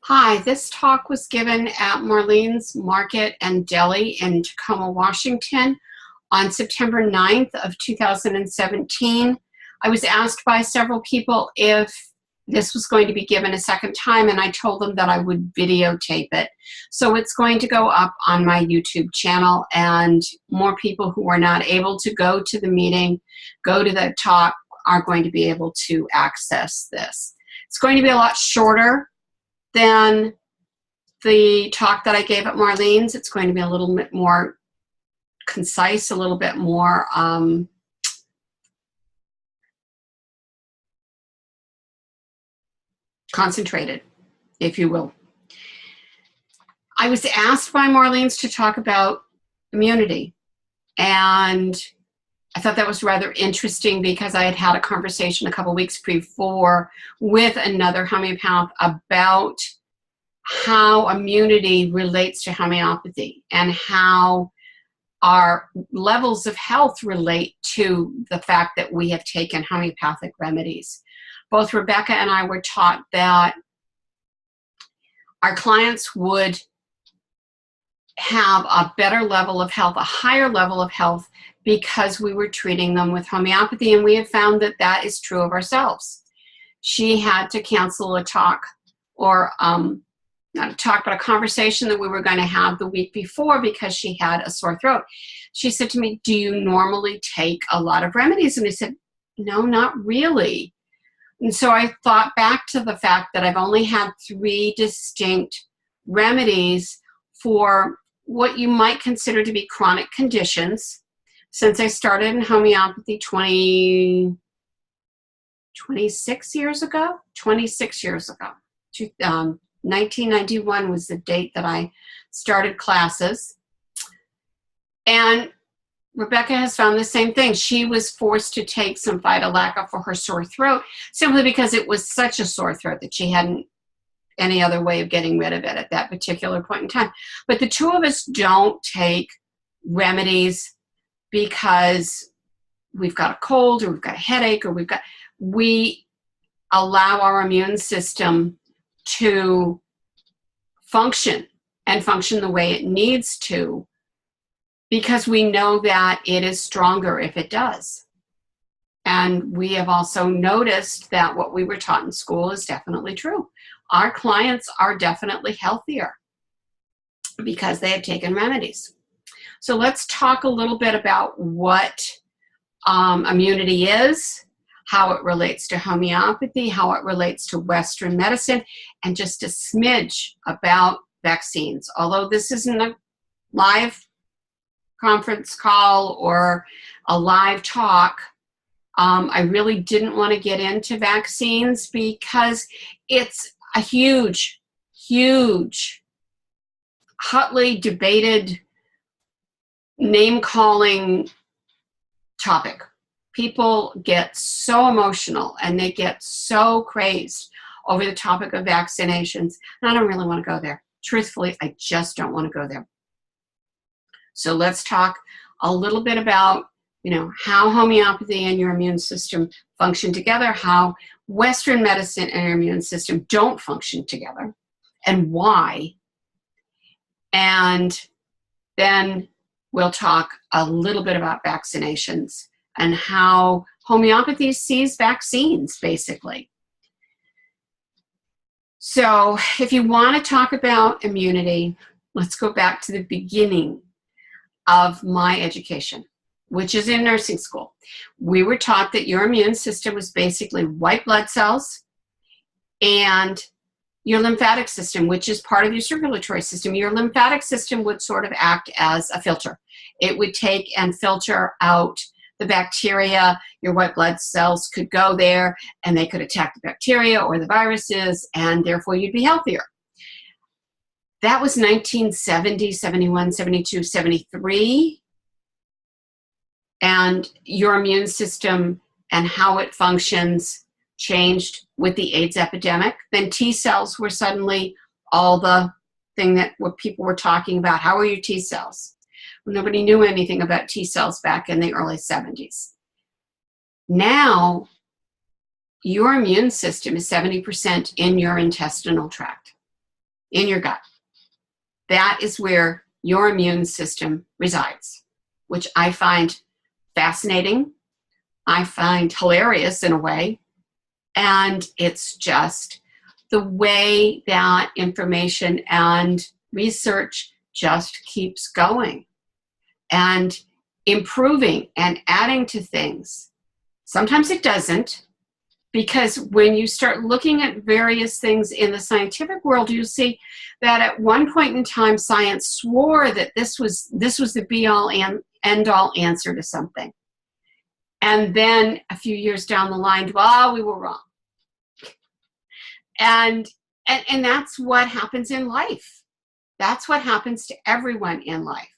Hi, this talk was given at Marlene's Market and Deli in Tacoma, Washington on September 9th of 2017. I was asked by several people if this was going to be given a second time, and I told them that I would videotape it. So it's going to go up on my YouTube channel, and more people who are not able to go to the meeting, go to the talk, are going to be able to access this. It's going to be a lot shorter than the talk that I gave at Marlene's. It's going to be a little bit more concise, a little bit more concentrated, if you will. I was asked by Marlene's to talk about immunity, and I thought that was rather interesting because I had had a conversation a couple weeks before with another homeopath about how immunity relates to homeopathy and how our levels of health relate to the fact that we have taken homeopathic remedies. Both Rebecca and I were taught that our clients would have a better level of health, a higher level of health, because we were treating them with homeopathy, and we have found that that is true of ourselves. She had to cancel a talk, or not a talk, but a conversation that we were going to have the week before because she had a sore throat. She said to me, "Do you normally take a lot of remedies?" And I said, "No, not really." And so I thought back to the fact that I've only had 3 distinct remedies for what you might consider to be chronic conditions since I started in homeopathy 26 years ago. 1991 was the date that I started classes. And Rebecca has found the same thing. She was forced to take some Phytolacca for her sore throat simply because it was such a sore throat that she hadn't any other way of getting rid of it at that particular point in time. But the two of us don't take remedies because we've got a cold or we've got a headache or we allow our immune system to function and function the way it needs to, because we know that it is stronger if it does. And we have also noticed that what we were taught in school is definitely true. Our clients are definitely healthier because they have taken remedies. So let's talk a little bit about what immunity is, how it relates to homeopathy, how it relates to Western medicine, and just a smidge about vaccines. Although this isn't a live conference call or a live talk, I really didn't want to get into vaccines because it's a huge, hotly debated, name-calling topic. People get so emotional and they get so crazed over the topic of vaccinations, and I don't really want to go there. Truthfully, I just don't want to go there. So let's talk a little bit about, how homeopathy and your immune system function together, how Western medicine and your immune system don't function together, and why. And then we'll talk a little bit about vaccinations and how homeopathy sees vaccines, basically. So if you want to talk about immunity, let's go back to the beginning of my education, which is in nursing school. We were taught that your immune system was basically white blood cells and your lymphatic system, which is part of your circulatory system. Your lymphatic system would sort of act as a filter. It would take and filter out the bacteria. Your white blood cells could go there and they could attack the bacteria or the viruses, and therefore you'd be healthier. That was 1970, 71, 72, 73. And your immune system and how it functions changed with the AIDS epidemic. Then T cells were suddenly all the thing that what people were talking about. How are your T cells? Well, nobody knew anything about T cells back in the early 70s. Now, your immune system is 70% in your intestinal tract. in your gut. That is where your immune system resides, which I find fascinating. I find hilarious in a way. And it's just the way that information and research just keeps going and improving and adding to things. Sometimes it doesn't, because when you start looking at various things in the scientific world, you see that at one point in time, science swore that this was the be-all and end-all answer to something. And then a few years down the line, well, we were wrong. And that's what happens in life. That's what happens to everyone in life.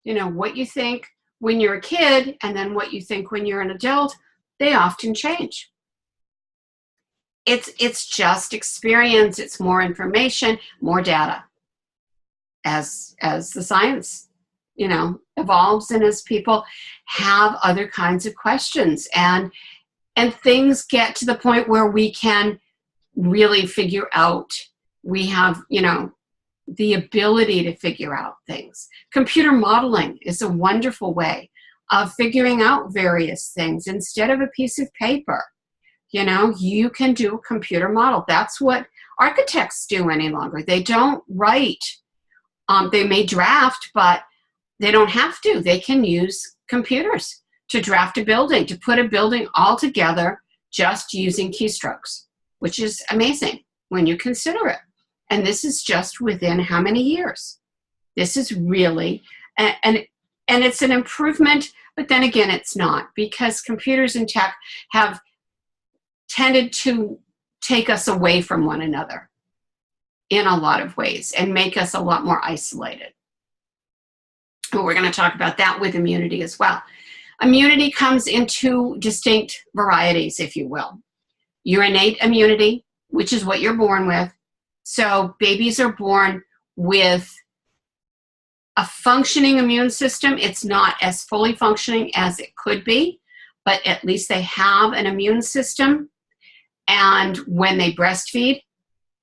You know, what you think when you're a kid and then what you think when you're an adult, they often change. It's just experience. It's more information, more data. As the science, you know, evolves, and as people have other kinds of questions, and things get to the point where we can really figure out, we have, you know, the ability to figure out things. Computer modeling is a wonderful way of figuring out various things. Instead of a piece of paper, you know, you can do a computer model. That's what architects do any longer. They don't write. They may draft, but they don't have to. They can use computers to draft a building, to put a building all together just using keystrokes, which is amazing when you consider it. And this is just within how many years? This is really, and it's an improvement, but then again, it's not, because computers and tech have tended to take us away from one another in a lot of ways and make us a lot more isolated. And we're going to talk about that with immunity as well. Immunity comes in two distinct varieties, if you will. Your innate immunity, which is what you're born with. So babies are born with a functioning immune system. It's not as fully functioning as it could be, but at least they have an immune system. And when they breastfeed,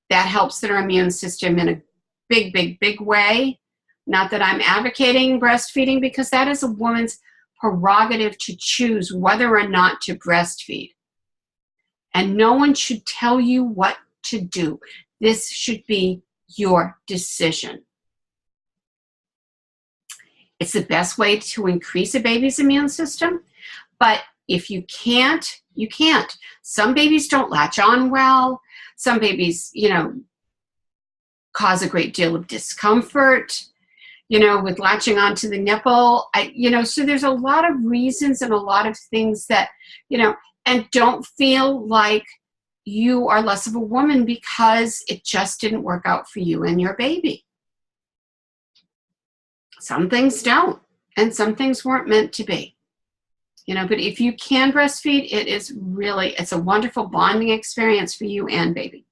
that helps their immune system in a big, big, big way. Not that I'm advocating breastfeeding, because that is a woman's prerogative to choose whether or not to breastfeed. And no one should tell you what to do. This should be your decision. It's the best way to increase a baby's immune system, but if you can't, you can't. Some babies don't latch on well. Some babies, you know, cause a great deal of discomfort, you know, with latching onto the nipple. So there's a lot of reasons and a lot of things that, you know, and don't feel like you are less of a woman because it just didn't work out for you and your baby. Some things don't, and some things weren't meant to be. You know, but if you can breastfeed, it's a wonderful bonding experience for you and baby.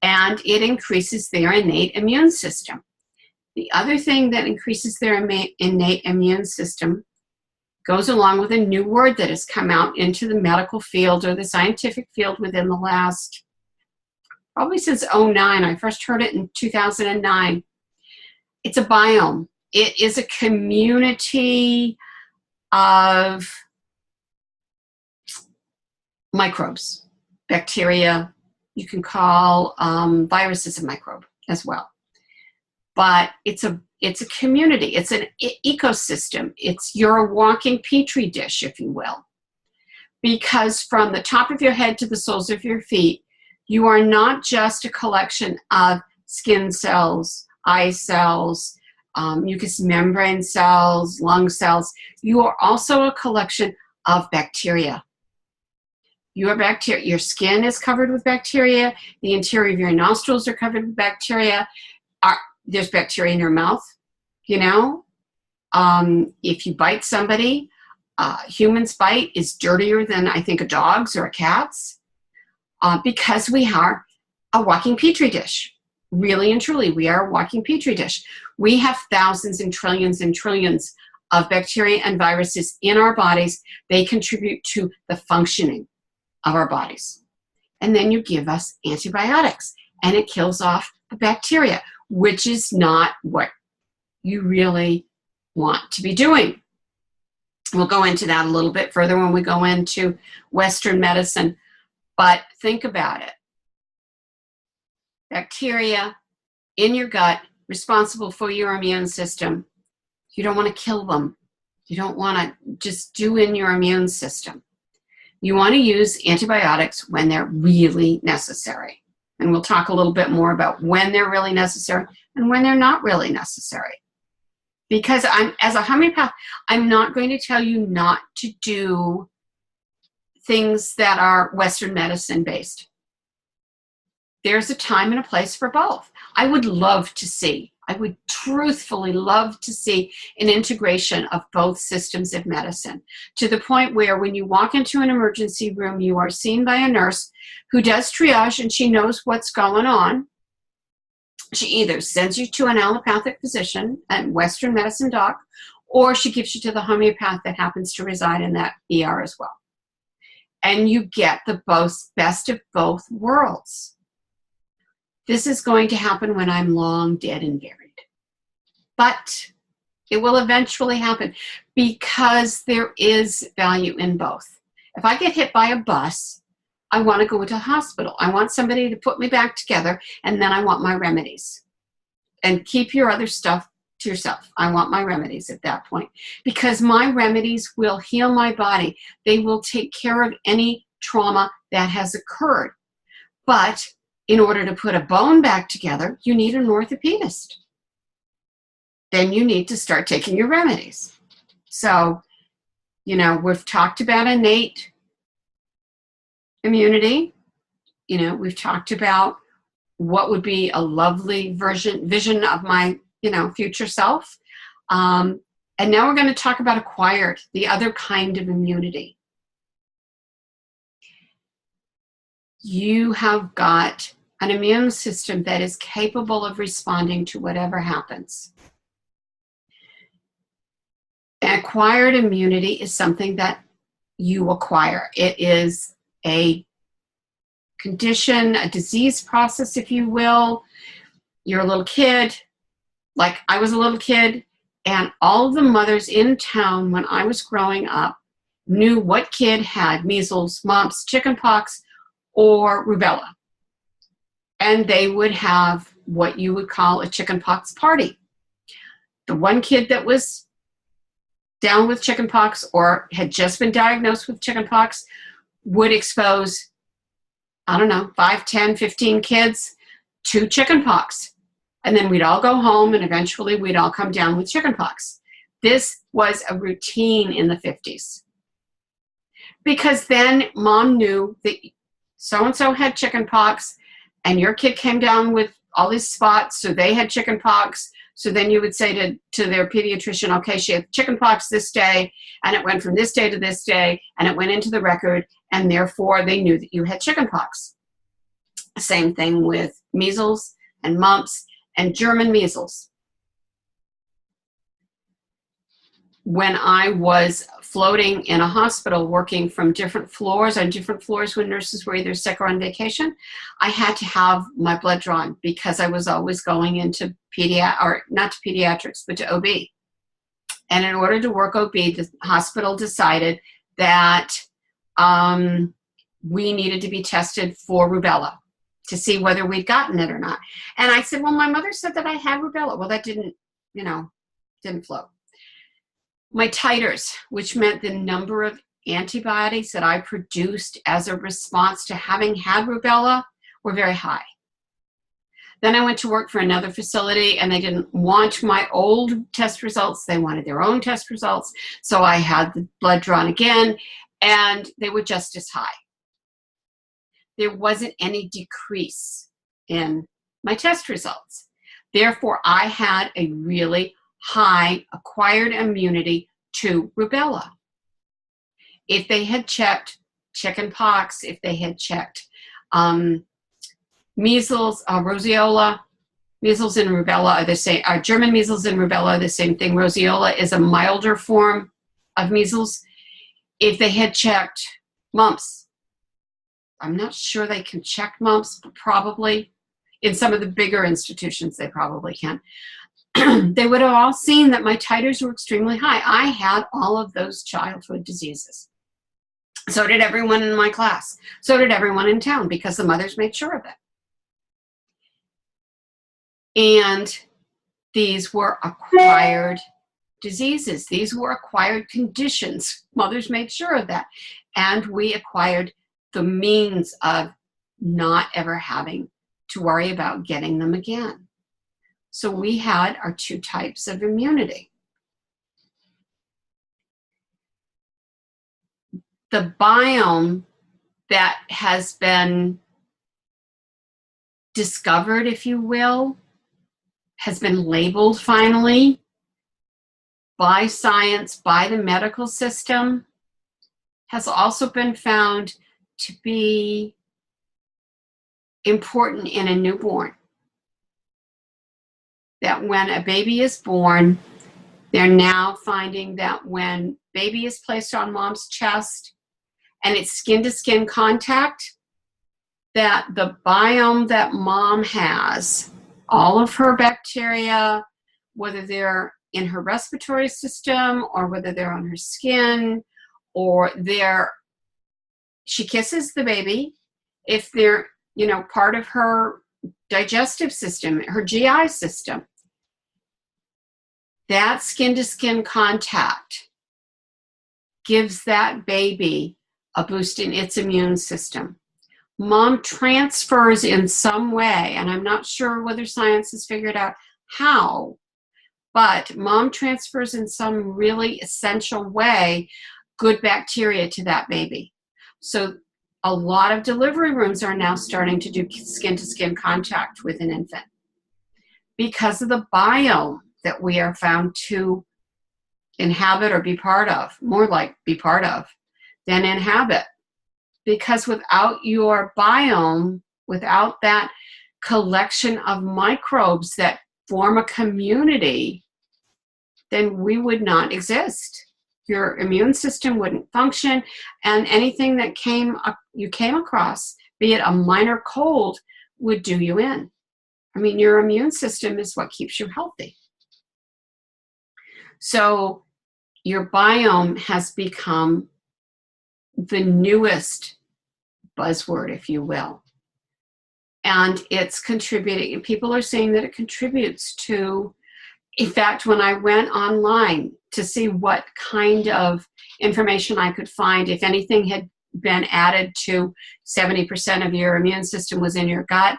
And it increases their innate immune system. The other thing that increases their innate immune system goes along with a new word that has come out into the medical field or the scientific field within the last, probably since 2009. I first heard it in 2009. It's a biome. It is a community of microbes, bacteria. You can call viruses a microbe as well. But it's a community. It's an ecosystem. You're a walking petri dish, if you will. Because from the top of your head to the soles of your feet, you are not just a collection of skin cells, eye cells, mucous membrane cells, lung cells. You are also a collection of bacteria. Your skin is covered with bacteria. The interior of your nostrils are covered with bacteria. There's bacteria in your mouth, you know. If you bite somebody, humans' bite is dirtier than, I think, a dog's or a cat's, because we are a walking petri dish. Really and truly, we are a walking petri dish. We have thousands and trillions of bacteria and viruses in our bodies. They contribute to the functioning of our bodies. And then you give us antibiotics, and it kills off a bacteria, which is not what you really want to be doing. We'll go into that a little bit further when we go into Western medicine, but think about it. Bacteria in your gut, responsible for your immune system. You don't want to kill them. You don't want to just do in your immune system. You want to use antibiotics when they're really necessary. And we'll talk a little bit more about when they're really necessary and when they're not really necessary. Because as a homeopath, I'm not going to tell you not to do things that are Western medicine based. There's a time and a place for both. I would truthfully love to see an integration of both systems of medicine, to the point where when you walk into an emergency room, you are seen by a nurse who does triage and she knows what's going on. She either sends you to an allopathic physician and Western medicine doc, or she gives you to the homeopath that happens to reside in that ER as well. And you get the best of both worlds. This is going to happen when I'm long dead and buried. But it will eventually happen because there is value in both. If I get hit by a bus, I want to go into a hospital. I want somebody to put me back together, and then I want my remedies. And keep your other stuff to yourself. I want my remedies at that point, because my remedies will heal my body. They will take care of any trauma that has occurred. But in order to put a bone back together, you need an orthopedist. Then you need to start taking your remedies. So, we've talked about innate immunity. We've talked about what would be a lovely vision of my, future self. And now we're going to talk about acquired, the other kind of immunity. You have got an immune system that is capable of responding to whatever happens. Acquired immunity is something that you acquire. It is a condition, a disease process, if you will. You're a little kid, like I was a little kid, and all of the mothers in town when I was growing up knew what kid had measles, mumps, chickenpox, or rubella. And they would have what you would call a chickenpox party. The one kid that was down with chickenpox or had just been diagnosed with chickenpox would expose, 5, 10, 15 kids to chickenpox. And then we'd all go home and eventually we'd all come down with chickenpox. This was a routine in the 50s. Because then mom knew that so-and-so had chickenpox and your kid came down with all these spots, so they had chickenpox. So then you would say to their pediatrician, okay, she had chickenpox this day, and it went from this day to this day, and it went into the record, and therefore they knew that you had chickenpox. Same thing with measles and mumps and German measles. When I was floating in a hospital working from different floors, on different floors when nurses were either sick or on vacation, I had to have my blood drawn because I was always going into not to pediatrics, but to OB. And in order to work OB, the hospital decided that we needed to be tested for rubella to see whether we'd gotten it or not. And I said, well, my mother said that I had rubella. Well, that didn't float. My titers, which meant the number of antibodies that I produced as a response to having had rubella, were very high. Then I went to work for another facility and they didn't want my old test results. They wanted their own test results. So I had the blood drawn again and they were just as high. There wasn't any decrease in my test results. Therefore, I had a really high acquired immunity to rubella. If they had checked chickenpox, if they had checked measles, roseola, measles and rubella are the same. German measles and rubella are the same thing. Roseola is a milder form of measles. If they had checked mumps, I'm not sure they can check mumps, but probably. In some of the bigger institutions, they probably can. They would have all seen that my titers were extremely high. I had all of those childhood diseases. So did everyone in my class. So did everyone in town, because the mothers made sure of it. And these were acquired diseases. These were acquired conditions. Mothers made sure of that. And we acquired the means of not ever having to worry about getting them again. So we had our two types of immunity. The biome that has been discovered, if you will, has been labeled finally by science, by the medical system, has also been found to be important in a newborn. That when a baby is born, they're now finding that when baby is placed on mom's chest and it's skin-to-skin contact, that the biome that mom has, all of her bacteria, whether they're in her respiratory system or whether they're on her skin, or she kisses the baby, if they're, part of her digestive system, her GI system, that skin-to-skin contact gives that baby a boost in its immune system. Mom transfers in some way, and I'm not sure whether science has figured out how, but mom transfers in some really essential way good bacteria to that baby. So a lot of delivery rooms are now starting to do skin-to-skin contact with an infant because of the biome that we are found to inhabit or be part of, more like be part of than inhabit. Because without your biome, without that collection of microbes that form a community, then we would not exist. Your immune system wouldn't function, and anything that you came across, be it a minor cold, would do you in. I mean, your immune system is what keeps you healthy. So your biome has become the newest buzzword, if you will. And it's contributing, and people are saying that it contributes to, in fact, when I went online to see what kind of information I could find, if anything had been added to 70% of your immune system was in your gut,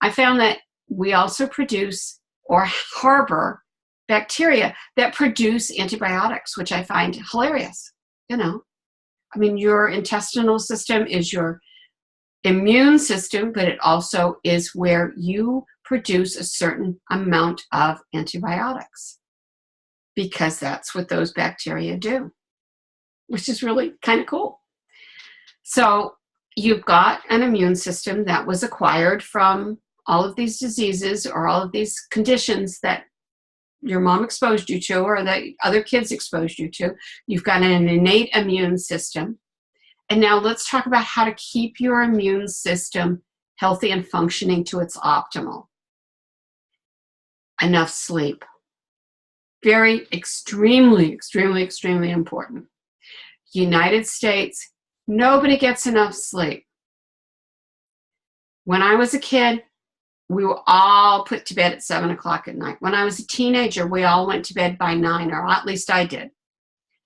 I found that we also produce or harbor bacteria that produce antibiotics, which I find hilarious. I mean, your intestinal system is your immune system, but it also is where you produce a certain amount of antibiotics because that's what those bacteria do, which is really kind of cool. So you've got an immune system that was acquired from all of these diseases or all of these conditions that your mom exposed you to or that other kids exposed you to. You've got an innate immune system. And now let's talk about how to keep your immune system healthy and functioning to its optimal. Enough sleep. Very, extremely, extremely, extremely important. United States, nobody gets enough sleep. When I was a kid, we were all put to bed at 7 o'clock at night. When I was a teenager, we all went to bed by 9, or at least I did.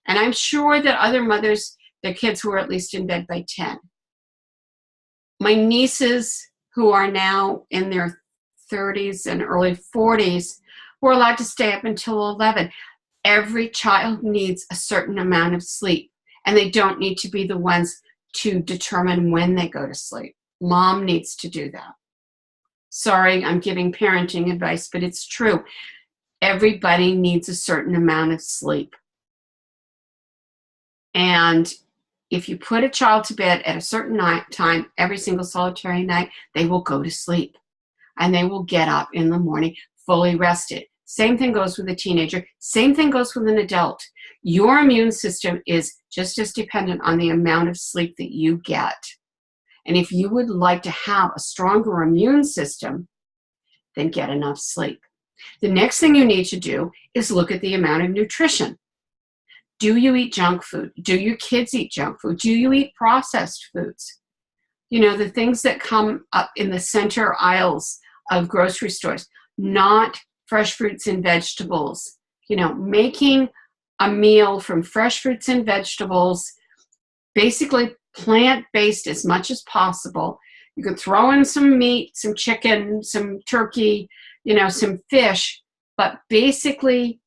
And I'm sure that other mothers, their kids were at least in bed by 10. My nieces, who are now in their 30s and early 40s, were allowed to stay up until 11. Every child needs a certain amount of sleep, and they don't need to be the ones to determine when they go to sleep. Mom needs to do that. Sorry, I'm giving parenting advice, but it's true. Everybody needs a certain amount of sleep. And if you put a child to bed at a certain time, every single solitary night, they will go to sleep. And they will get up in the morning fully rested. Same thing goes with a teenager. Same thing goes with an adult. Your immune system is just as dependent on the amount of sleep that you get. And if you would like to have a stronger immune system, then get enough sleep. The next thing you need to do is look at the amount of nutrition. Do you eat junk food? Do your kids eat junk food? Do you eat processed foods? You know, the things that come up in the center aisles of grocery stores, not fresh fruits and vegetables. You know, making a meal from fresh fruits and vegetables, basically plant-based as much as possible. You can throw in some meat, some chicken, some turkey, you know, some fish, but basically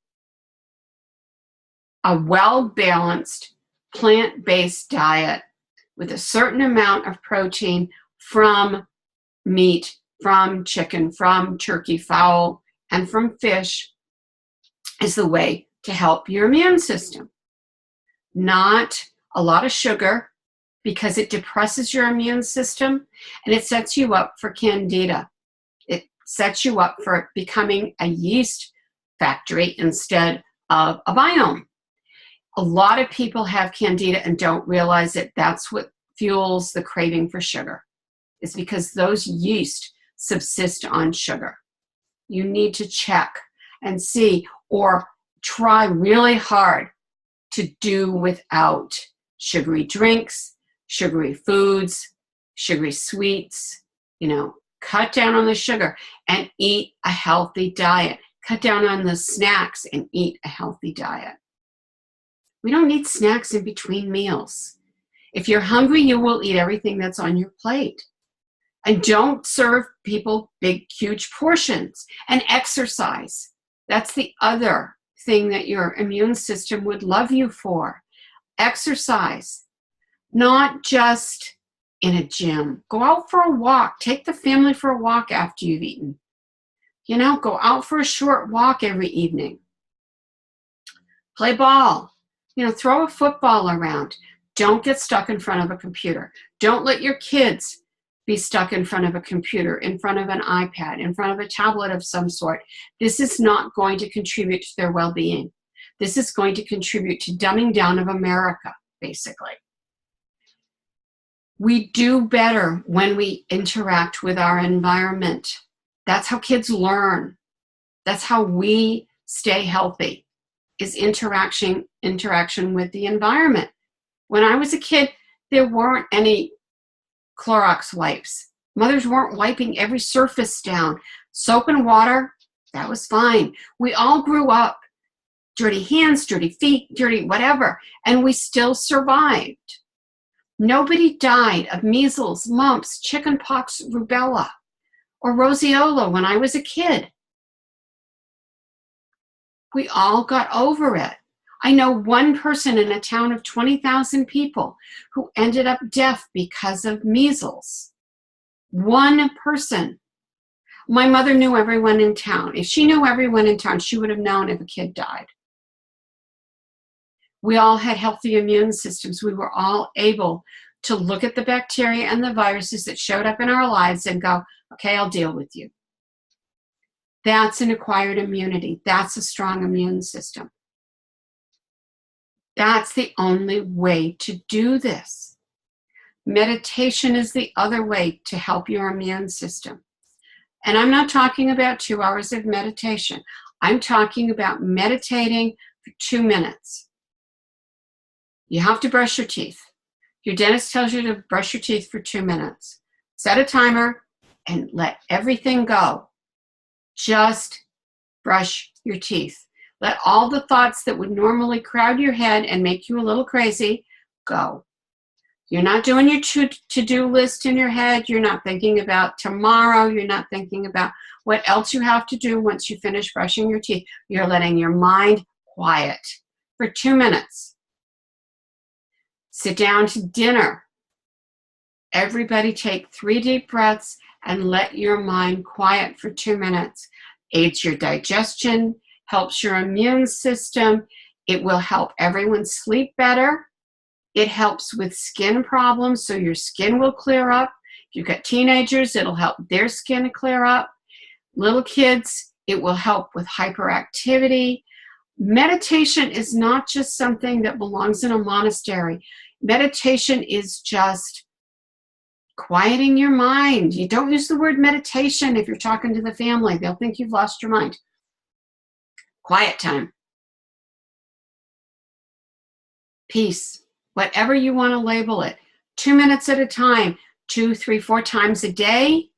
a well-balanced plant-based diet with a certain amount of protein from meat, from chicken, from turkey, fowl, and from fish is the way to help your immune system. Not a lot of sugar, because it depresses your immune system and it sets you up for candida. It sets you up for becoming a yeast factory instead of a biome. A lot of people have candida and don't realize it. That's what fuels the craving for sugar. It's because those yeast subsist on sugar. You need to check and see, or try really hard to do without sugary drinks, sugary foods, sugary sweets. You know, cut down on the sugar and eat a healthy diet. Cut down on the snacks and eat a healthy diet. We don't need snacks in between meals. If you're hungry, you will eat everything that's on your plate. And don't serve people big, huge portions. And exercise. That's the other thing that your immune system would love you for. Exercise. Not just in a gym. Go out for a walk. Take the family for a walk after you've eaten. You know, go out for a short walk every evening. Play ball. You know, throw a football around. Don't get stuck in front of a computer. Don't let your kids be stuck in front of a computer, in front of an iPad, in front of a tablet of some sort. This is not going to contribute to their well-being. This is going to contribute to dumbing down of America, basically. We do better when we interact with our environment. That's how kids learn. That's how we stay healthy, is interaction with the environment. When I was a kid, there weren't any Clorox wipes. Mothers weren't wiping every surface down. Soap and water, that was fine. We all grew up, dirty hands, dirty feet, dirty whatever, and we still survived. Nobody died of measles, mumps, chickenpox, rubella, or roseola when I was a kid. We all got over it. I know one person in a town of 20,000 people who ended up deaf because of measles. One person. My mother knew everyone in town. If she knew everyone in town, she would have known if a kid died. We all had healthy immune systems. We were all able to look at the bacteria and the viruses that showed up in our lives and go, okay, I'll deal with you. That's an acquired immunity. That's a strong immune system. That's the only way to do this. Meditation is the other way to help your immune system. And I'm not talking about 2 hours of meditation. I'm talking about meditating for 2 minutes. You have to brush your teeth. Your dentist tells you to brush your teeth for 2 minutes. Set a timer and let everything go. Just brush your teeth. Let all the thoughts that would normally crowd your head and make you a little crazy go. You're not doing your to-do list in your head. You're not thinking about tomorrow. You're not thinking about what else you have to do once you finish brushing your teeth. You're letting your mind quiet for 2 minutes. Sit down to dinner. Everybody take 3 deep breaths and let your mind quiet for 2 minutes. Aids your digestion, helps your immune system. It will help everyone sleep better. It helps with skin problems, so your skin will clear up. If you've got teenagers, it'll help their skin clear up. Little kids, it will help with hyperactivity. Meditation is not just something that belongs in a monastery. Meditation is just Quieting your mind. You don't use the word meditation if you're talking to the family. They'll think you've lost your mind. Quiet time. Peace. Whatever you want to label it. 2 minutes at a time. 2, 3, 4 times a day.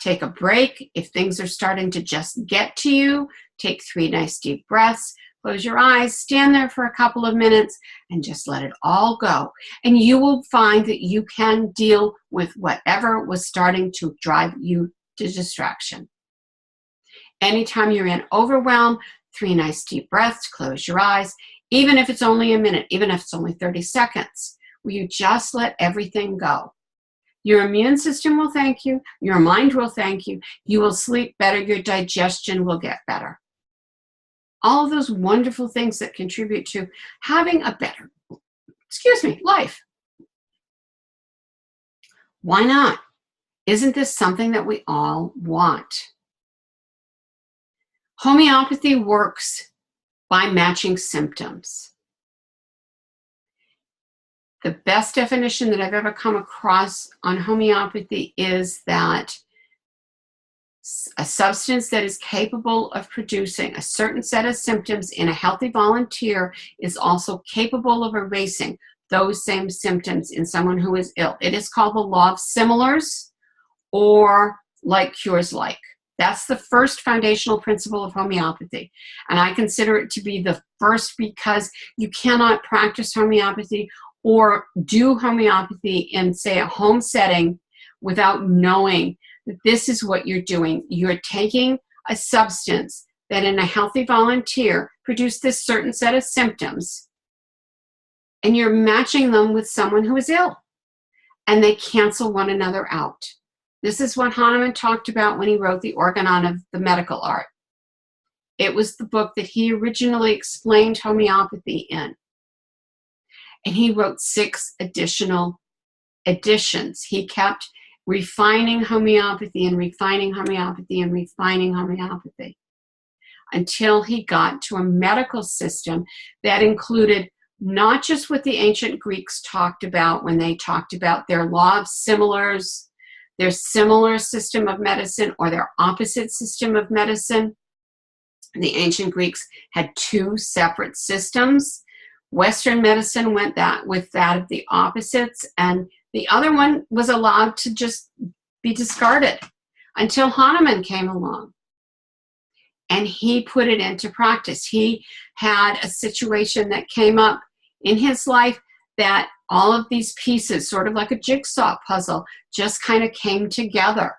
Take a break. If things are starting to just get to you, take 3 nice deep breaths. Close your eyes, stand there for a couple of minutes, and just let it all go. And you will find that you can deal with whatever was starting to drive you to distraction. Anytime you're in overwhelm, 3 nice deep breaths, close your eyes, even if it's only a minute, even if it's only 30 seconds, where you just let everything go. Your immune system will thank you. Your mind will thank you. You will sleep better. Your digestion will get better. All of those wonderful things that contribute to having a better, life. Why not? Isn't this something that we all want? Homeopathy works by matching symptoms. The best definition that I've ever come across on homeopathy is that a substance that is capable of producing a certain set of symptoms in a healthy volunteer is also capable of erasing those same symptoms in someone who is ill. It is called the law of similars, or like cures like. That's the first foundational principle of homeopathy. And I consider it to be the first because you cannot practice homeopathy or do homeopathy in, say, a home setting without knowing that this is what you're doing. You're taking a substance that in a healthy volunteer produced this certain set of symptoms, and you're matching them with someone who is ill, and they cancel one another out. This is what Hahnemann talked about when he wrote The Organon of the Medical Art. It was the book that he originally explained homeopathy in. And he wrote 6 additional editions. He kept refining homeopathy and refining homeopathy and refining homeopathy until he got to a medical system that included not just what the ancient Greeks talked about when they talked about their law of similars, their similar system of medicine, or their opposite system of medicine. The ancient Greeks had 2 separate systems. Western medicine went with that of the opposites, and the other one was allowed to just be discarded until Hahnemann came along. And he put it into practice. He had a situation that came up in his life that all of these pieces, sort of like a jigsaw puzzle, just kind of came together.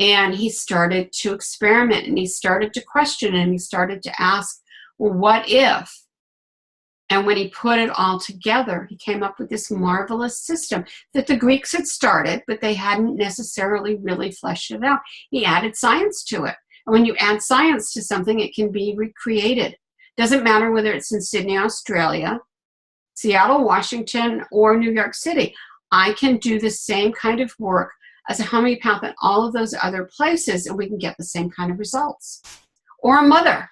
And he started to experiment, and he started to question, and he started to ask, well, what if? And when he put it all together, he came up with this marvelous system that the Greeks had started, but they hadn't necessarily really fleshed it out. He added science to it. And when you add science to something, it can be recreated. Doesn't matter whether it's in Sydney, Australia, Seattle, Washington, or New York City. I can do the same kind of work as a homeopath in all of those other places, and we can get the same kind of results. Or a mother.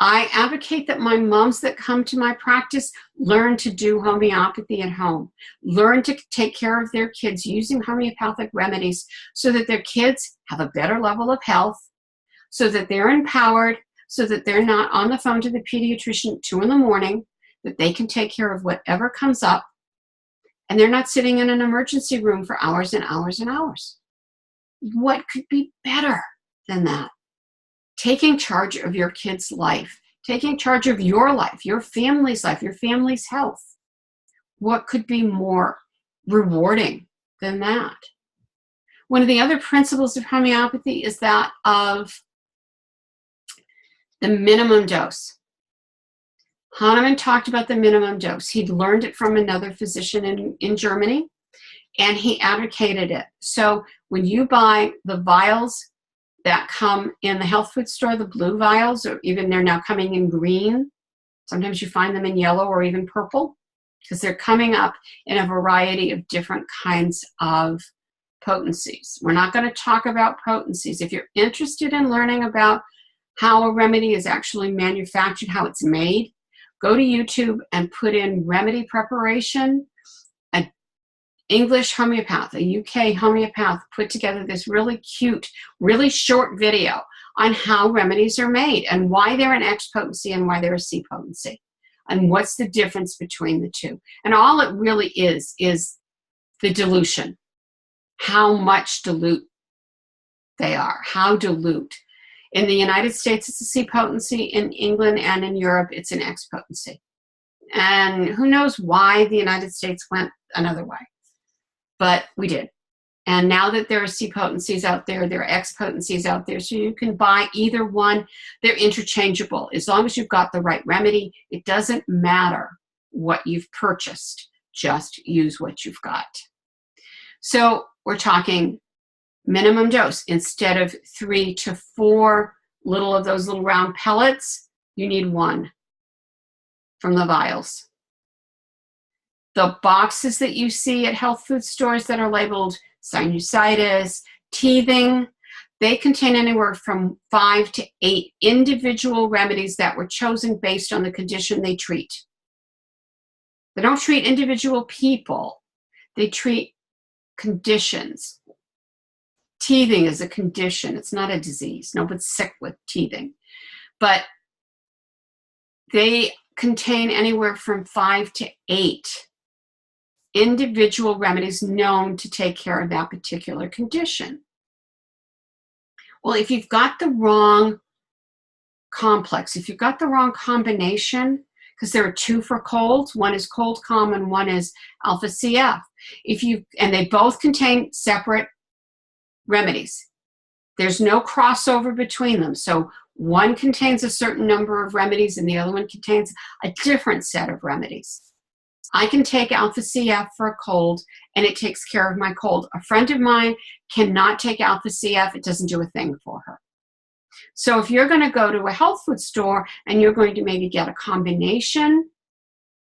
I advocate that my moms that come to my practice learn to do homeopathy at home, learn to take care of their kids using homeopathic remedies so that their kids have a better level of health, so that they're empowered, so that they're not on the phone to the pediatrician at 2 in the morning, that they can take care of whatever comes up, and they're not sitting in an emergency room for hours and hours and hours. What could be better than that? Taking charge of your kid's life, taking charge of your life, your family's health. What could be more rewarding than that? One of the other principles of homeopathy is that of the minimum dose. Hahnemann talked about the minimum dose. He'd learned it from another physician in Germany, and he advocated it. So when you buy the vials that come in the health food store, the blue vials, or even they're now coming in green. Sometimes you find them in yellow or even purple, because they're coming up in a variety of different kinds of potencies. We're not going to talk about potencies. If you're interested in learning about how a remedy is actually manufactured, how it's made, go to YouTube and put in remedy preparation, English homeopath, a UK homeopath, put together this really cute, really short video on how remedies are made and why they're an X potency and why they're a C potency, and what's the difference between the two. And all it really is the dilution, how much dilute they are, how dilute. In the United States, it's a C potency. In England and in Europe, it's an X potency. And who knows why the United States went another way, but we did. And now that there are C potencies out there, there are X potencies out there, so you can buy either one. They're interchangeable. As long as you've got the right remedy, it doesn't matter what you've purchased. Just use what you've got. So we're talking minimum dose. Instead of 3 to 4 little of those little round pellets, you need 1 from the vials. The boxes that you see at health food stores that are labeled sinusitis, teething, they contain anywhere from 5 to 8 individual remedies that were chosen based on the condition they treat. They don't treat individual people. They treat conditions. Teething is a condition. It's not a disease. Nobody's sick with teething. But they contain anywhere from 5 to 8 individual remedies known to take care of that particular condition. Well, if you've got the wrong complex, if you've got the wrong combination, because there are 2 for colds, one is cold calm and one is alpha CF. And they both contain separate remedies. There's no crossover between them. So one contains a certain number of remedies and the other one contains a different set of remedies. I can take alpha CF for a cold and it takes care of my cold. A friend of mine cannot take alpha CF. It doesn't do a thing for her. So if you're going to go to a health food store and you're going to maybe get a combination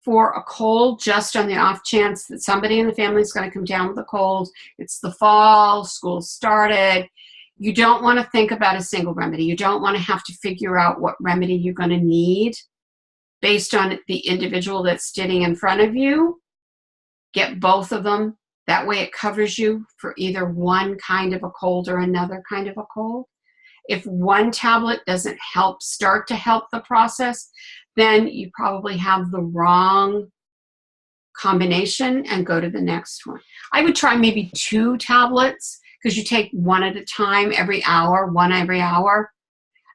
for a cold, just on the off chance that somebody in the family is going to come down with a cold, it's the fall, school started, you don't want to think about a single remedy. You don't want to have to figure out what remedy you're going to need based on the individual that's sitting in front of you. Get both of them. That way it covers you for either one kind of a cold or another kind of a cold. If one tablet doesn't start to help the process, then you probably have the wrong combination and go to the next one. I would try maybe 2 tablets because you take one at a time every hour, one every hour.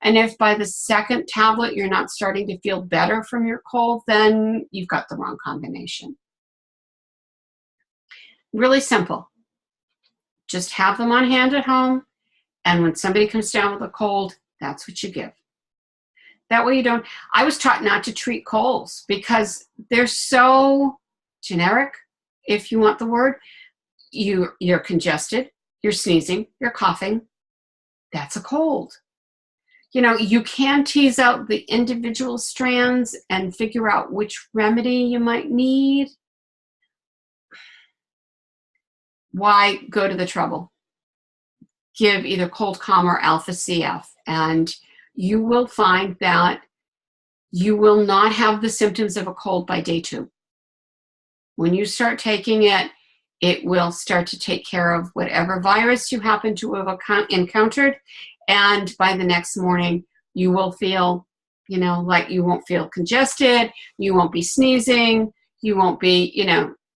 And if by the second tablet you're not starting to feel better from your cold, then you've got the wrong combination. Really simple. Just have them on hand at home. And when somebody comes down with a cold, that's what you give. That way you don't. I was taught not to treat colds because they're so generic, if you want the word. You're congested, you're sneezing, you're coughing. That's a cold. You know, you can tease out the individual strands and figure out which remedy you might need. Why go to the trouble? Give either cold calm or alpha CF, and you will find that you will not have the symptoms of a cold by day 2. When you start taking it, it will start to take care of whatever virus you happen to have encountered, and by the next morning, you will feel, like you won't feel congested, you won't be sneezing, you won't be,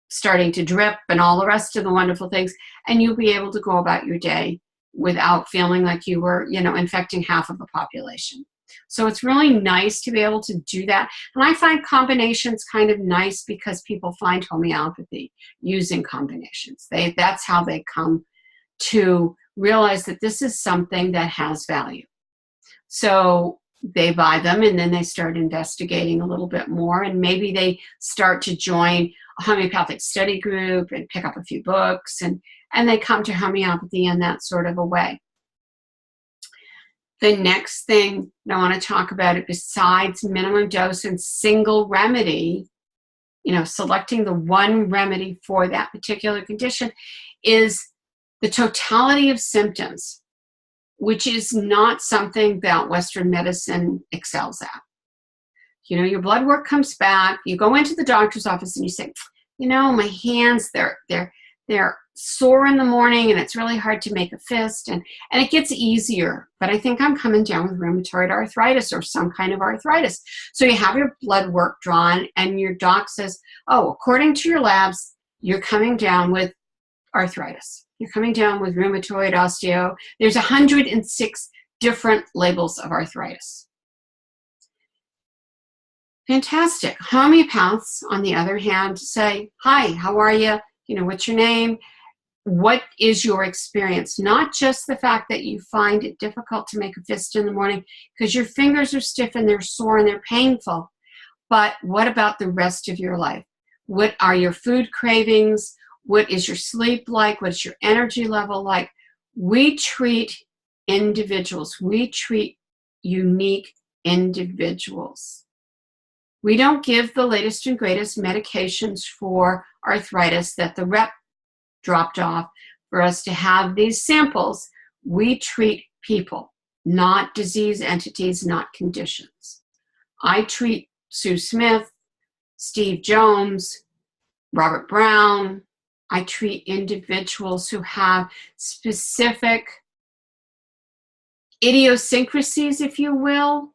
starting to drip and all the rest of the wonderful things, and you'll be able to go about your day without feeling like you were, infecting half of the population. So it's really nice to be able to do that. And I find combinations kind of nice because people find homeopathy using combinations. That's how they come to realize that this is something that has value. So they buy them and then they start investigating a little bit more, and maybe they start to join a homeopathic study group and pick up a few books, and they come to homeopathy in that sort of a way. The next thing I want to talk about, it besides minimum dose and single remedy, selecting the one remedy for that particular condition, is the totality of symptoms, which is not something that Western medicine excels at. Your blood work comes back, you go into the doctor's office and you say, my hands, they're they're sore in the morning and it's really hard to make a fist, and it gets easier. But I think I'm coming down with rheumatoid arthritis or some kind of arthritis. So you have your blood work drawn and your doc says, oh, according to your labs, you're coming down with arthritis. You're coming down with rheumatoid, osteo. There's 106 different labels of arthritis. Fantastic. Homeopaths, on the other hand, say, hi, how are you? You know, what's your name? What is your experience? Not just the fact that you find it difficult to make a fist in the morning because your fingers are stiff and they're sore and they're painful, but what about the rest of your life? What are your food cravings? What is your sleep like? What is your energy level like? We treat individuals. We treat unique individuals. We don't give the latest and greatest medications for arthritis that the rep dropped off for us to have these samples. We treat people, not disease entities, not conditions. I treat Sue Smith, Steve Jones, Robert Brown. I treat individuals who have specific idiosyncrasies, if you will,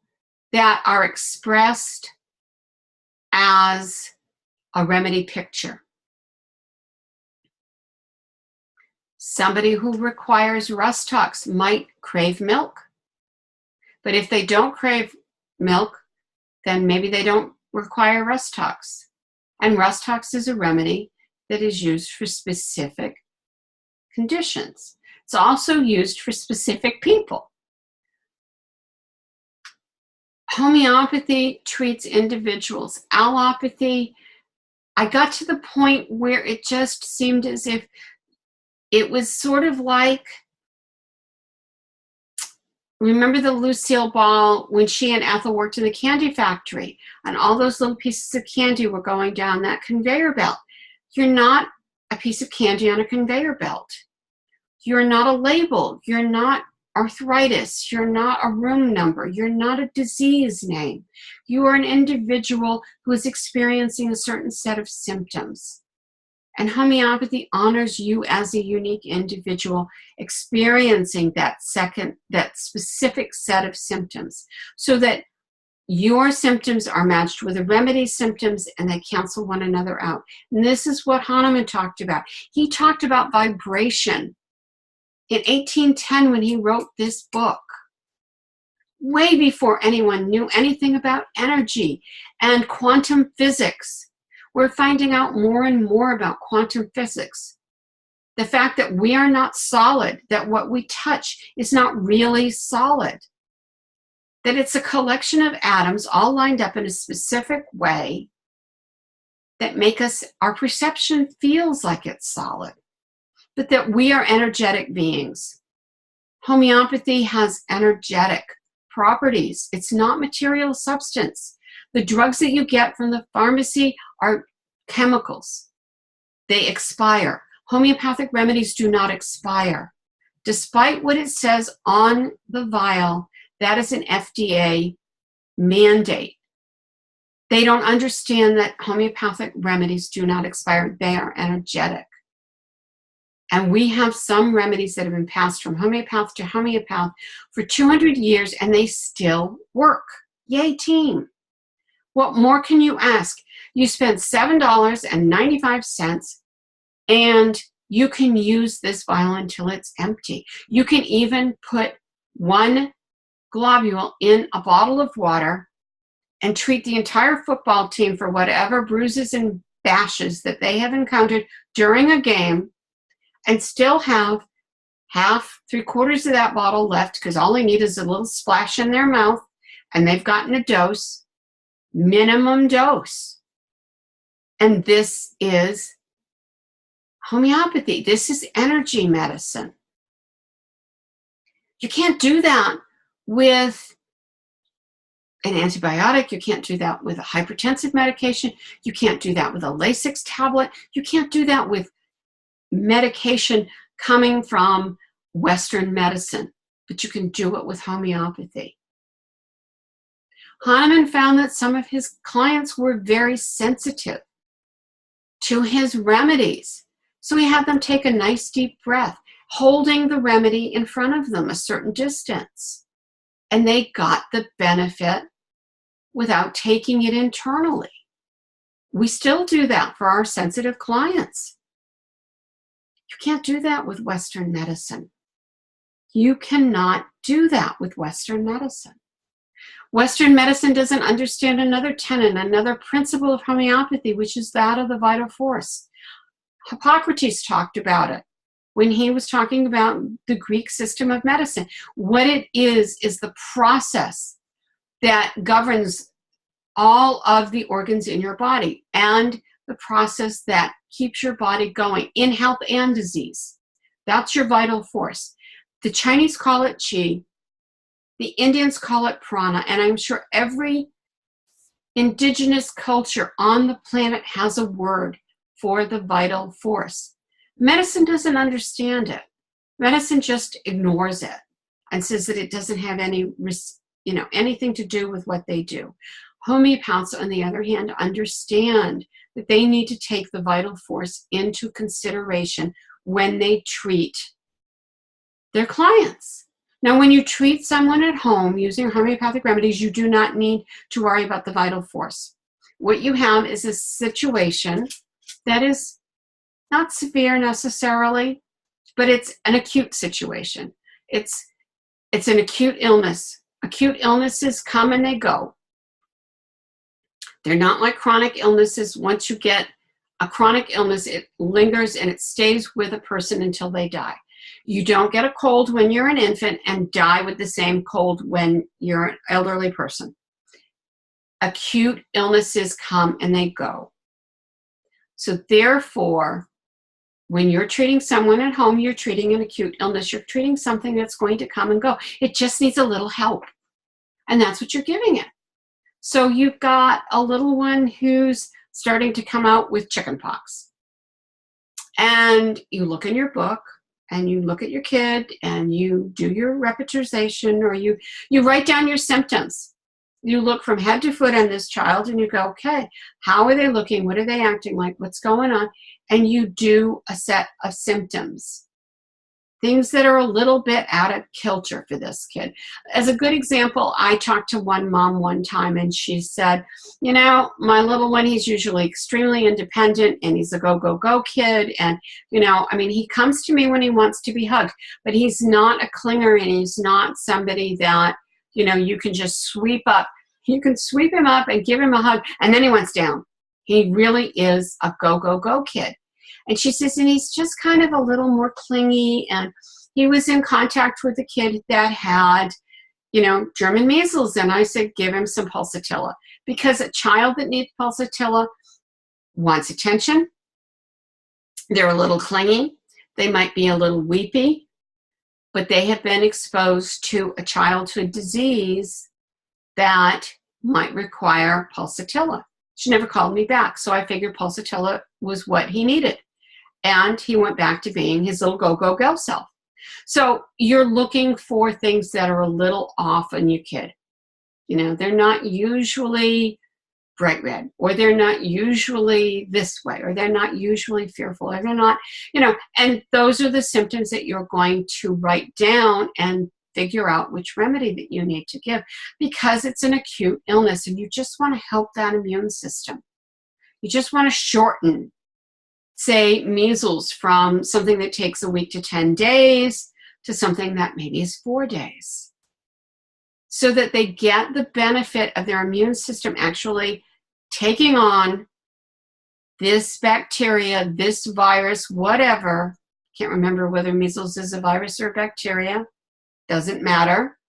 that are expressed as a remedy picture. Somebody who requires rust tox might crave milk, but if they don't crave milk, then maybe they don't require rust tox. And rust tox is a remedy that is used for specific conditions. It's also used for specific people. Homeopathy treats individuals. Allopathy, I got to the point where it just seemed as if it was sort of like, remember the Lucille Ball when she and Ethel worked in the candy factory and all those little pieces of candy were going down that conveyor belt. You're not a piece of candy on a conveyor belt. You're not a label. You're not arthritis. You're not a room number. You're not a disease name. You are an individual who is experiencing a certain set of symptoms. And homeopathy honors you as a unique individual experiencing that specific set of symptoms so that your symptoms are matched with the remedy symptoms and they cancel one another out. And this is what Hahnemann talked about. He talked about vibration in 1810 when he wrote this book, way before anyone knew anything about energy and quantum physics. We're finding out more and more about quantum physics. The fact that we are not solid, that what we touch is not really solid, that it's a collection of atoms all lined up in a specific way that make us, our perception feels like it's solid, but that we are energetic beings. Homeopathy has energetic properties. It's not material substance. The drugs that you get from the pharmacy are chemicals. They expire. Homeopathic remedies do not expire. Despite what it says on the vial, that is an FDA mandate. They don't understand that homeopathic remedies do not expire. They are energetic. And we have some remedies that have been passed from homeopath to homeopath for 200 years and they still work. Yay, team. What more can you ask? You spend $7.95 and you can use this vial until it's empty. You can even put one globule in a bottle of water and treat the entire football team for whatever bruises and bashes that they have encountered during a game and still have half, 3/4 of that bottle left because all they need is a little splash in their mouth and they've gotten a dose, minimum dose. And this is homeopathy. This is energy medicine. You can't do that with an antibiotic. You can't do that with a hypertensive medication. You can't do that with a Lasix tablet. You can't do that with medication coming from Western medicine, but you can do it with homeopathy. Hahnemann found that some of his clients were very sensitive to his remedies. So we had them take a nice deep breath, holding the remedy in front of them a certain distance. And they got the benefit without taking it internally. We still do that for our sensitive clients. You can't do that with Western medicine. You cannot do that with Western medicine. Western medicine doesn't understand another tenet, another principle of homeopathy, which is that of the vital force. Hippocrates talked about it when he was talking about the Greek system of medicine. What it is the process that governs all of the organs in your body and the process that keeps your body going in health and disease. That's your vital force. The Chinese call it qi. The Indians call it prana. And I'm sure every indigenous culture on the planet has a word for the vital force. Medicine doesn't understand it. Medicine just ignores it and says that it doesn't have any, anything to do with what they do. Homeopaths, on the other hand, understand that they need to take the vital force into consideration when they treat their clients. Now, when you treat someone at home using homeopathic remedies, you do not need to worry about the vital force. What you have is a situation that is not severe necessarily, but it's an acute situation. It's an acute illness. Acute illnesses come and they go. They're not like chronic illnesses. Once you get a chronic illness, it lingers and it stays with a person until they die. You don't get a cold when you're an infant and die with the same cold when you're an elderly person. Acute illnesses come and they go. So therefore, when you're treating someone at home, you're treating an acute illness. You're treating something that's going to come and go. It just needs a little help. And that's what you're giving it. So you've got a little one who's starting to come out with chickenpox. And you look in your book and you look at your kid and you do your repetization, or you write down your symptoms. You look from head to foot on this child and you go, okay, how are they looking? What are they acting like? What's going on? And you do a set of symptoms. Things that are a little bit out of kilter for this kid. As a good example, I talked to one mom one time and she said, my little one, he's usually extremely independent and he's a go, go, go kid. And, he comes to me when he wants to be hugged, but he's not a clinger and he's not somebody that, you can just sweep up. You can sweep him up and give him a hug and then he wants down. He really is a go, go, go kid. And she says, and he's just kind of a little more clingy. And he was in contact with a kid that had, German measles. And I said, give him some pulsatilla. Because a child that needs pulsatilla wants attention. They're a little clingy. They might be a little weepy. But they have been exposed to a childhood disease that might require pulsatilla. She never called me back. So I figured pulsatilla was what he needed. And he went back to being his little go-go-go self. So you're looking for things that are a little off on your kid. They're not usually bright red, or they're not usually this way, or they're not usually fearful, or they're not, and those are the symptoms that you're going to write down and figure out which remedy that you need to give, because it's an acute illness and you just want to help that immune system. You just want to shorten, say, measles from something that takes a week to 10 days to something that maybe is 4 days, so that they get the benefit of their immune system actually taking on this bacteria, this virus, whatever. Can't remember whether measles is a virus or a bacteria. Doesn't matter.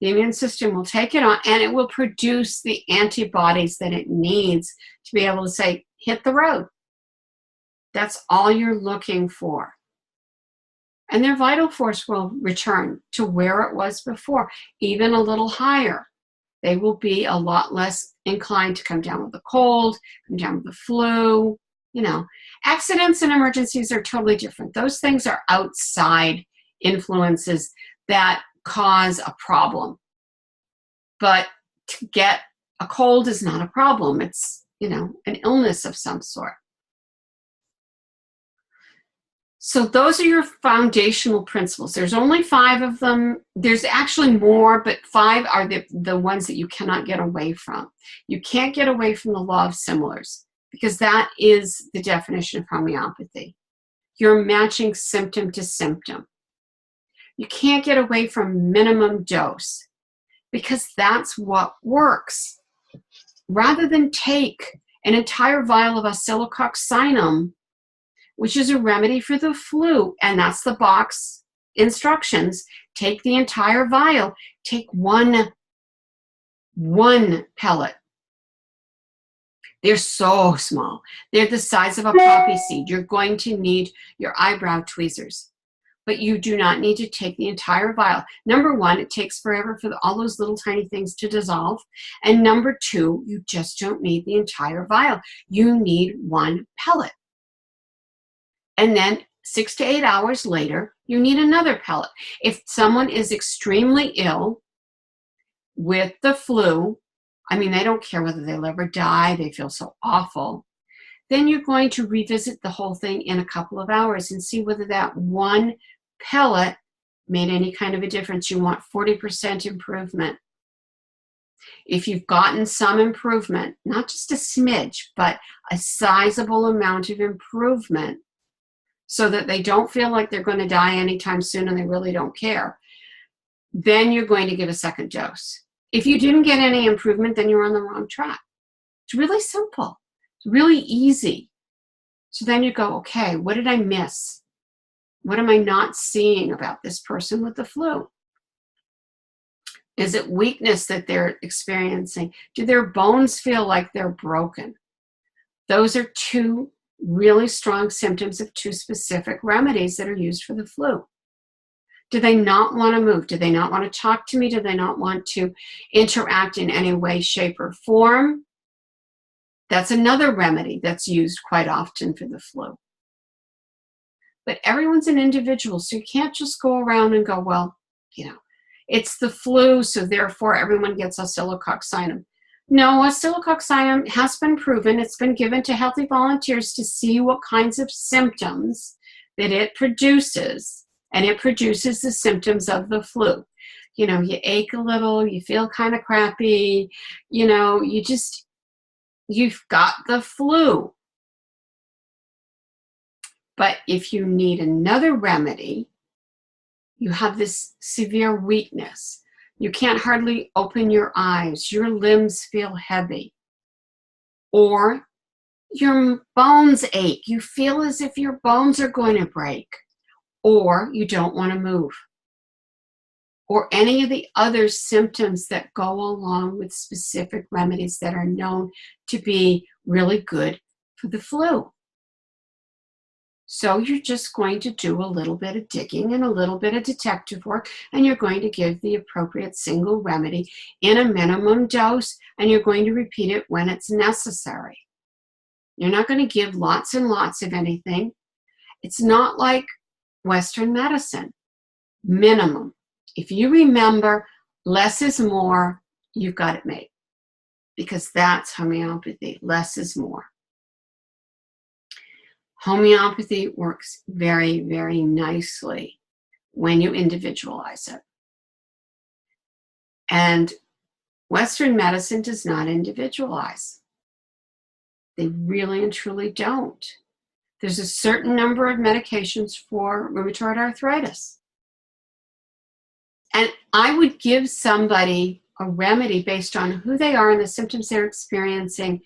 The immune system will take it on and it will produce the antibodies that it needs to be able to say, hit the road. That's all you're looking for. And their vital force will return to where it was before, even a little higher. They will be a lot less inclined to come down with a cold, come down with the flu. Accidents and emergencies are totally different. Those things are outside influences that cause a problem. But to get a cold is not a problem. It's, an illness of some sort. So those are your foundational principles. There's only 5 of them. There's actually more, but 5 are the ones that you cannot get away from. You can't get away from the law of similars, because that is the definition of homeopathy. You're matching symptom to symptom. You can't get away from minimum dose, because that's what works. Rather than take an entire vial of oscillococcinum, which is a remedy for the flu, and that's the box instructions, take the entire vial, take one pellet. They're so small. They're the size of a poppy seed. You're going to need your eyebrow tweezers, but you do not need to take the entire vial. Number 1, it takes forever for all those little tiny things to dissolve. And number 2, you just don't need the entire vial. You need 1 pellet. And then 6 to 8 hours later, you need another pellet. If someone is extremely ill with the flu, I mean, they don't care whether they'll ever die, they feel so awful, then you're going to revisit the whole thing in a couple of hours and see whether that 1 pellet made any kind of a difference. You want 40% improvement. If you've gotten some improvement, not just a smidge, but a sizable amount of improvement, so that they don't feel like they're going to die anytime soon and they really don't care, then you're going to give a second dose. If you didn't get any improvement, then you're on the wrong track. It's really simple. It's really easy. So then you go, okay, what did I miss? What am I not seeing about this person with the flu? Is it weakness that they're experiencing? Do their bones feel like they're broken? Those are 2 really strong symptoms of 2 specific remedies that are used for the flu. Do they not want to move? Do they not want to talk to me? Do they not want to interact in any way, shape, or form? That's another remedy that's used quite often for the flu. But everyone's an individual, so you can't just go around and go, well, it's the flu, so therefore everyone gets oscillococcinum. No, oscillococcinum has been proven. It's been given to healthy volunteers to see what kinds of symptoms that it produces, and it produces the symptoms of the flu. You ache a little, you feel kind of crappy, you've got the flu. But if you need another remedy, you have this severe weakness. You can't hardly open your eyes. Your limbs feel heavy. Or your bones ache. You feel as if your bones are going to break. Or you don't want to move. Or any of the other symptoms that go along with specific remedies that are known to be really good for the flu. So you're just going to do a little bit of digging and a little bit of detective work, and you're going to give the appropriate single remedy in a minimum dose, and you're going to repeat it when it's necessary. You're not going to give lots and lots of anything. It's not like Western medicine. Minimum. If you remember, less is more, you've got it made. Because that's homeopathy. Less is more. Homeopathy works very, very nicely when you individualize it. And Western medicine does not individualize. They really and truly don't. There's a certain number of medications for rheumatoid arthritis. And I would give somebody a remedy based on who they are and the symptoms they're experiencing,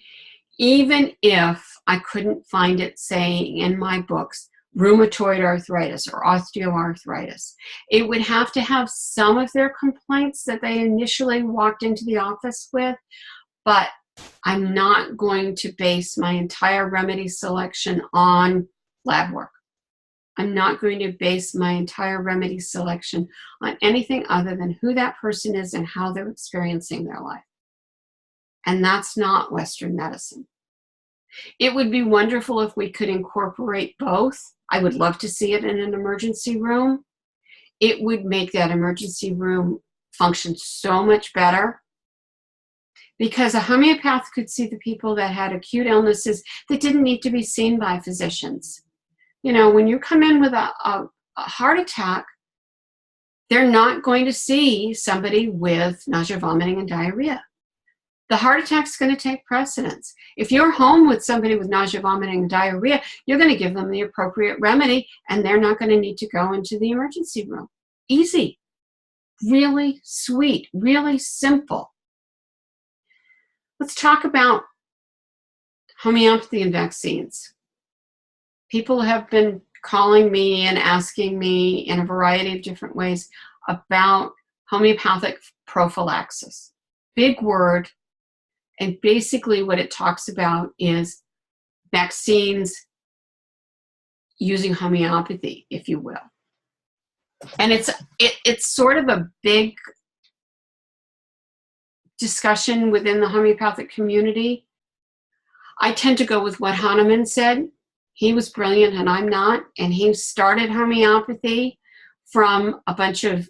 even if I couldn't find it saying in my books, rheumatoid arthritis or osteoarthritis. It would have to have some of their complaints that they initially walked into the office with, but I'm not going to base my entire remedy selection on lab work. I'm not going to base my entire remedy selection on anything other than who that person is and how they're experiencing their life. And that's not Western medicine. It would be wonderful if we could incorporate both. I would love to see it in an emergency room. It would make that emergency room function so much better, because a homeopath could see the people that had acute illnesses that didn't need to be seen by physicians. when you come in with a heart attack, they're not going to see somebody with nausea, vomiting, and diarrhea. The heart attack's going to take precedence. If you're home with somebody with nausea, vomiting, and diarrhea, you're going to give them the appropriate remedy, and they're not going to need to go into the emergency room. Easy. Really sweet. Really simple. Let's talk about homeopathy and vaccines. People have been calling me and asking me in a variety of different ways about homeopathic prophylaxis. Big word. And basically what it talks about is vaccines using homeopathy, if you will. And it's sort of a big discussion within the homeopathic community. I tend to go with what Hahnemann said. He was brilliant and I'm not. And he started homeopathy from a bunch of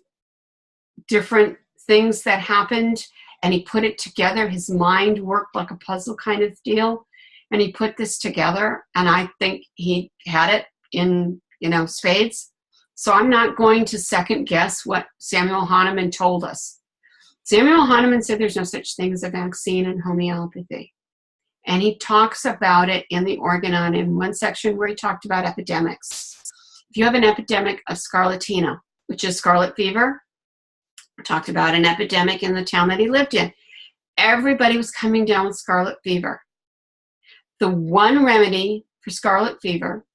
different things that happened, and he put it together. His mind worked like a puzzle kind of deal, and he put this together, and I think he had it in, spades. So I'm not going to second guess what Samuel Hahnemann told us. Samuel Hahnemann said there's no such thing as a vaccine in homeopathy. And he talks about it in the Organon in one section where he talked about epidemics. If you have an epidemic of scarlatina, which is scarlet fever, talked about an epidemic in the town that he lived in. Everybody was coming down with scarlet fever. The one remedy for scarlet fever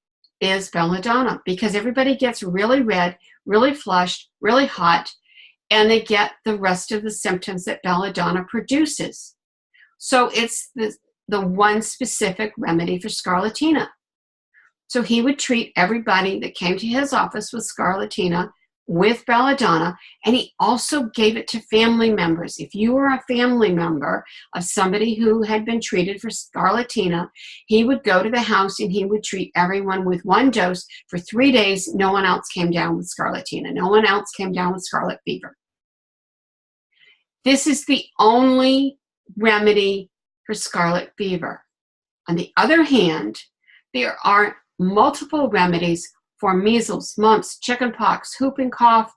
is belladonna, because everybody gets really red, really flushed, really hot, and they get the rest of the symptoms that belladonna produces. So it's the one specific remedy for scarlatina. So he would treat everybody that came to his office with scarlatina with belladonna, and he also gave it to family members. If you were a family member of somebody who had been treated for scarlatina, he would go to the house and he would treat everyone with one dose for 3 days. No one else came down with scarlatina. No one else came down with scarlet fever. This is the only remedy for scarlet fever. On the other hand, there are multiple remedies for measles, mumps, chickenpox, whooping cough,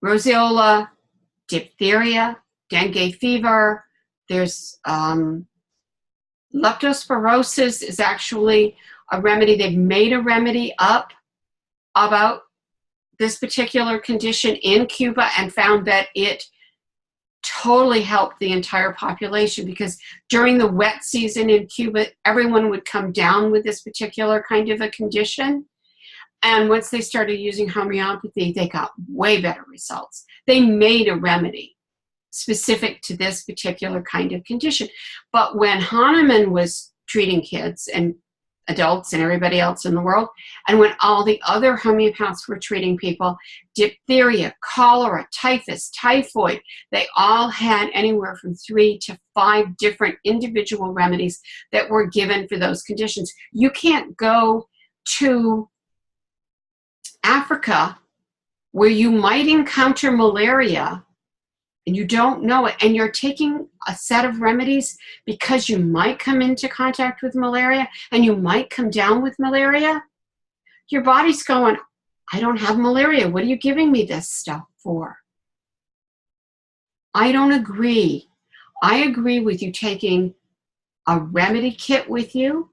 roseola, diphtheria, dengue fever. There's leptospirosis is actually a remedy. They've made a remedy up about this particular condition in Cuba and found that it totally helped the entire population, because during the wet season in Cuba, everyone would come down with this particular kind of a condition. And once they started using homeopathy, they got way better results. They made a remedy specific to this particular kind of condition. But when Hahnemann was treating kids and adults and everybody else in the world, and when all the other homeopaths were treating people, diphtheria, cholera, typhus, typhoid, they all had anywhere from 3 to 5 different individual remedies that were given for those conditions. You can't go to Africa where you might encounter malaria and you don't know it, and you're taking a set of remedies because you might come into contact with malaria and you might come down with malaria. Your body's going, I don't have malaria. What are you giving me this stuff for? I don't agree. I agree with you taking a remedy kit with you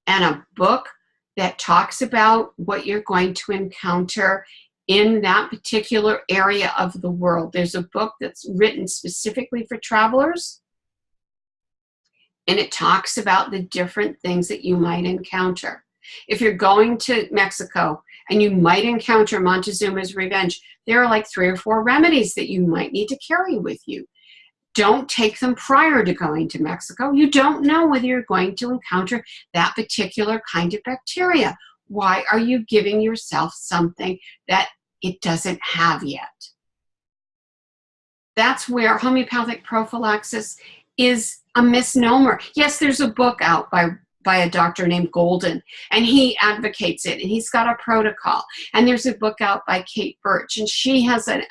and a book that talks about what you're going to encounter in that particular area of the world. There's a book that's written specifically for travelers, and it talks about the different things that you might encounter. If you're going to Mexico and you might encounter Montezuma's Revenge, there are like 3 or 4 remedies that you might need to carry with you. Don't take them prior to going to Mexico. You don't know whether you're going to encounter that particular kind of bacteria. Why are you giving yourself something that it doesn't have yet? That's where homeopathic prophylaxis is a misnomer. Yes, there's a book out by a doctor named Golden, and he advocates it, and he's got a protocol. And there's a book out by Kate Birch, and she has a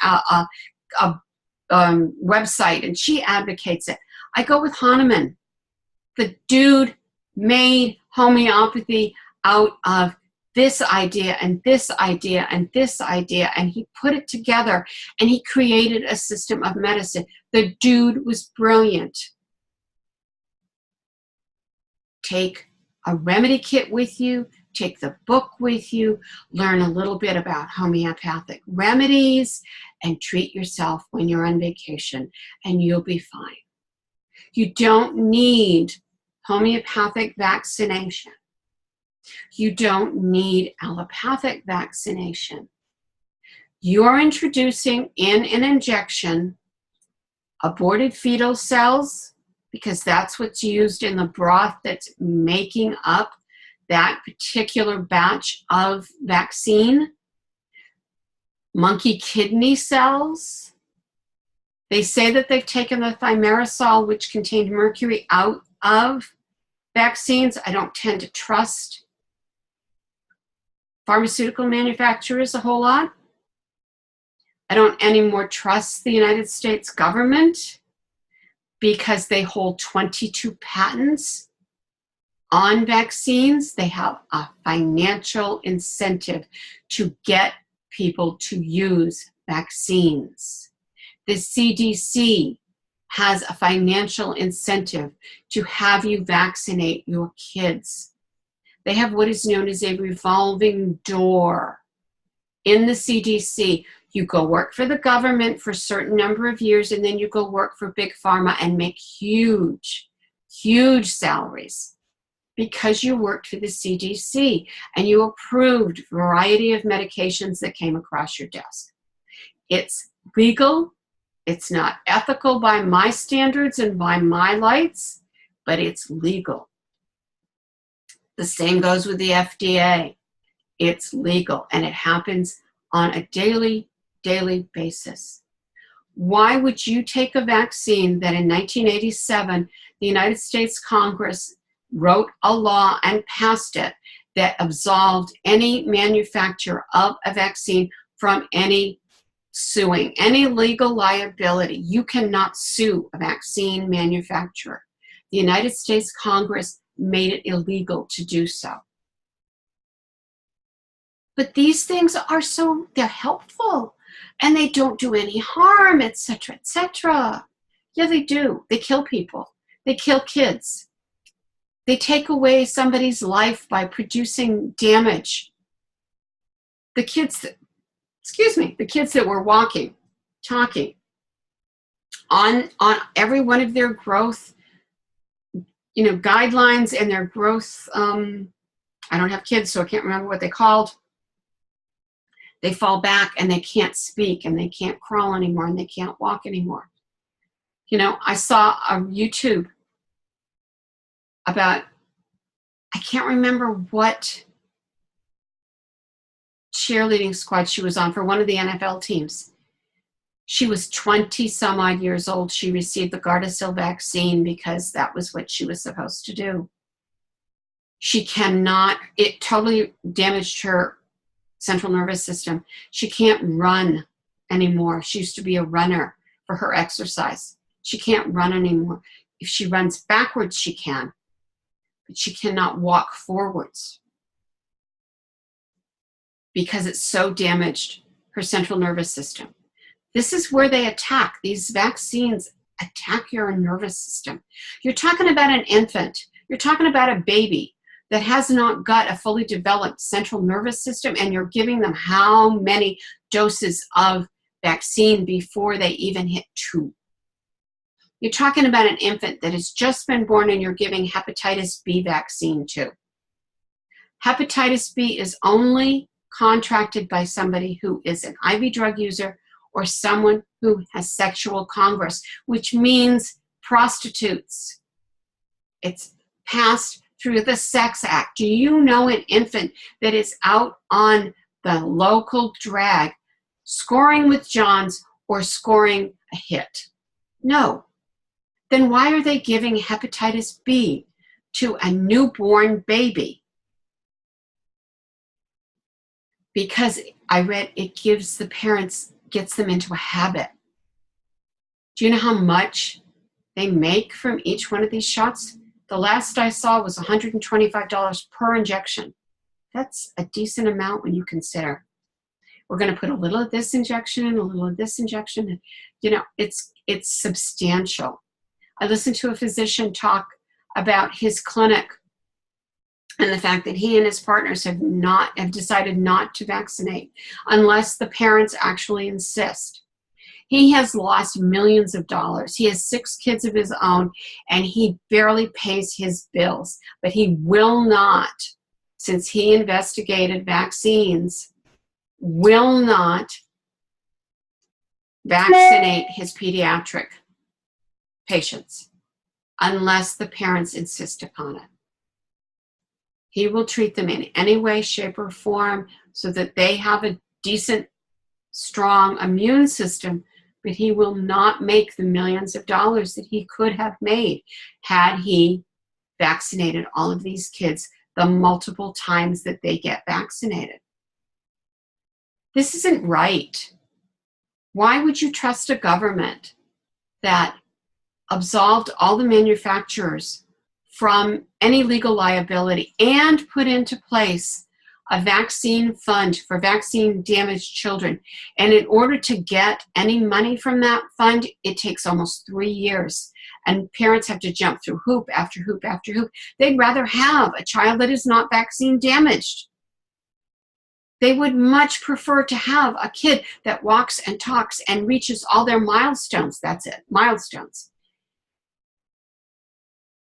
website, and she advocates it. I go with Hahnemann. The dude made homeopathy out of this idea and this idea and this idea, and he put it together and he created a system of medicine. The dude was brilliant. Take a remedy kit with you, take the book with you, learn a little bit about homeopathic remedies, and treat yourself when you're on vacation, and you'll be fine. You don't need homeopathic vaccination. You don't need allopathic vaccination. You're introducing in an injection aborted fetal cells, because that's what's used in the broth that's making up that particular batch of vaccine. Monkey kidney cells. They say that they've taken the thimerosal, which contained mercury, out of vaccines. I don't tend to trust pharmaceutical manufacturers a whole lot. I don't anymore trust the United States government because they hold 22 patents on vaccines. They have a financial incentive to get people to use vaccines. The CDC has a financial incentive to have you vaccinate your kids. They have what is known as a revolving door in the CDC. You go work for the government for a certain number of years, and then you go work for Big Pharma and make huge, huge salaries because you worked for the CDC and you approved a variety of medications that came across your desk. It's legal. It's not ethical by my standards and by my lights, but it's legal. The same goes with the FDA. It's legal, and it happens on a daily basis. Why would you take a vaccine that in 1987, the United States Congress wrote a law and passed it that absolved any manufacturer of a vaccine from any suing, any legal liability? You cannot sue a vaccine manufacturer. The United States Congress made it illegal to do so. But these things are they're helpful and they don't do any harm, etc., etc. Yeah, they do. They kill people. They kill kids. They take away somebody's life by producing damage. The kids that were walking, talking on every one of their growth, guidelines and their growth. I don't have kids, so I can't remember what they called. They fall back and they can't speak and they can't crawl anymore and they can't walk anymore. I saw a YouTube about, I can't remember what cheerleading squad she was on for one of the NFL teams. She was 20 some odd years old. She received the Gardasil vaccine because that was what she was supposed to do. It totally damaged her central nervous system. She can't run anymore. She used to be a runner for her exercise. She can't run anymore. If she runs backwards, she can, but she cannot walk forwards because it's so damaged her central nervous system. This is where they attack. These vaccines attack your nervous system. You're talking about an infant. You're talking about a baby that has not got a fully developed central nervous system, and you're giving them how many doses of vaccine before they even hit 2? You're talking about an infant that has just been born and you're giving hepatitis B vaccine to. Hepatitis B is only contracted by somebody who is an IV drug user or someone who has sexual congress, which means prostitutes. It's passed through the Sex Act. Do you know an infant that is out on the local drag scoring with Johns or scoring a hit? No. Then why are they giving hepatitis B to a newborn baby? Because I read it gives the parents, gets them into a habit. Do you know how much they make from each one of these shots? The last I saw was $125 per injection. That's a decent amount when you consider. We're going to put a little of this injection in, a little of this injection in. You know, it's substantial. I listened to a physician talk about his clinic and the fact that he and his partners have decided not to vaccinate unless the parents actually insist. He has lost millions of dollars. He has 6 kids of his own, and he barely pays his bills. But he will not, since he investigated vaccines, will not vaccinate his pediatric patients unless the parents insist upon it. He will treat them in any way, shape, or form so that they have a decent, strong immune system, but he will not make the millions of dollars that he could have made had he vaccinated all of these kids the multiple times that they get vaccinated. This isn't right. Why would you trust a government that absolved all the manufacturers from any legal liability and put into place a vaccine fund for vaccine damaged children? And in order to get any money from that fund, it takes almost 3 years. And parents have to jump through hoop after hoop after hoop. They'd rather have a child that is not vaccine damaged. They would much prefer to have a kid that walks and talks and reaches all their milestones. That's it, milestones.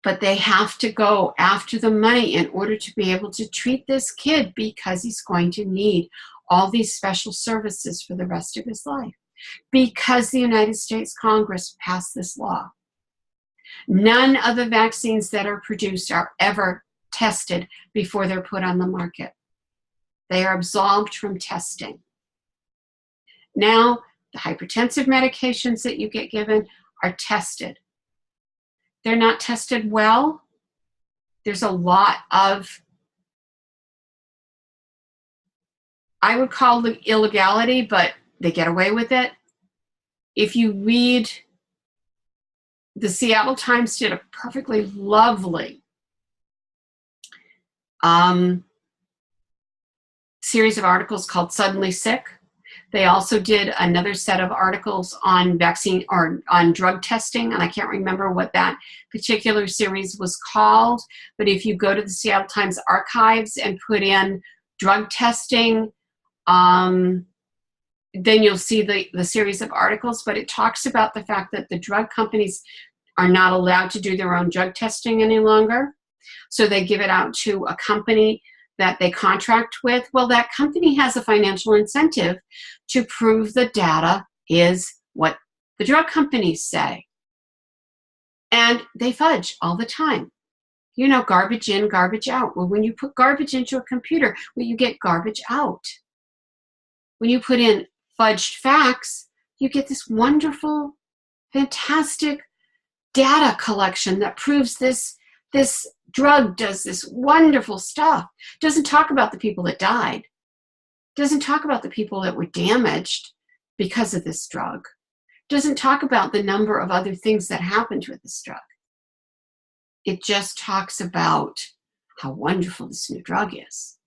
But they have to go after the money in order to be able to treat this kid, because he's going to need all these special services for the rest of his life, because the United States Congress passed this law. None of the vaccines that are produced are ever tested before they're put on the market. They are absolved from testing. Now, the hypertensive medications that you get given are tested. They're not tested well. There's a lot of, I would call it illegality, but they get away with it. If you read, the Seattle Times did a perfectly lovely series of articles called Suddenly Sick. They also did another set of articles on vaccine or on drug testing, and I can't remember what that particular series was called, but if you go to the Seattle Times archives and put in drug testing, then you'll see the series of articles, but it talks about the fact that the drug companies are not allowed to do their own drug testing any longer, so they give it out to a company that they contract with. Well, that company has a financial incentive to prove the data is what the drug companies say. And they fudge all the time. You know, garbage in, garbage out. Well, when you put garbage into a computer, well, you get garbage out. When you put in fudged facts, you get this wonderful, fantastic data collection that proves this drug does this wonderful stuff. Doesn't talk about the people that died. Doesn't talk about the people that were damaged because of this drug. Doesn't talk about the number of other things that happened with this drug. It just talks about how wonderful this new drug is.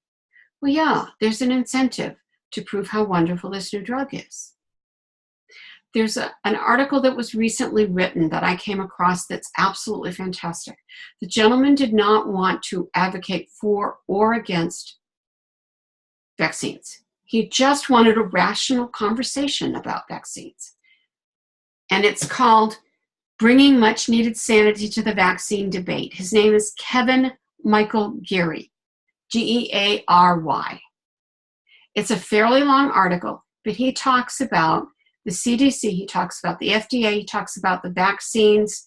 Well, yeah, there's an incentive to prove how wonderful this new drug is. There's an article that was recently written that I came across that's absolutely fantastic. The gentleman did not want to advocate for or against vaccines. He just wanted a rational conversation about vaccines. And it's called Bringing Much Needed Sanity to the Vaccine Debate. His name is Kevin Michael Geary, Geary. It's a fairly long article, but he talks about the CDC, he talks about the FDA, he talks about the vaccines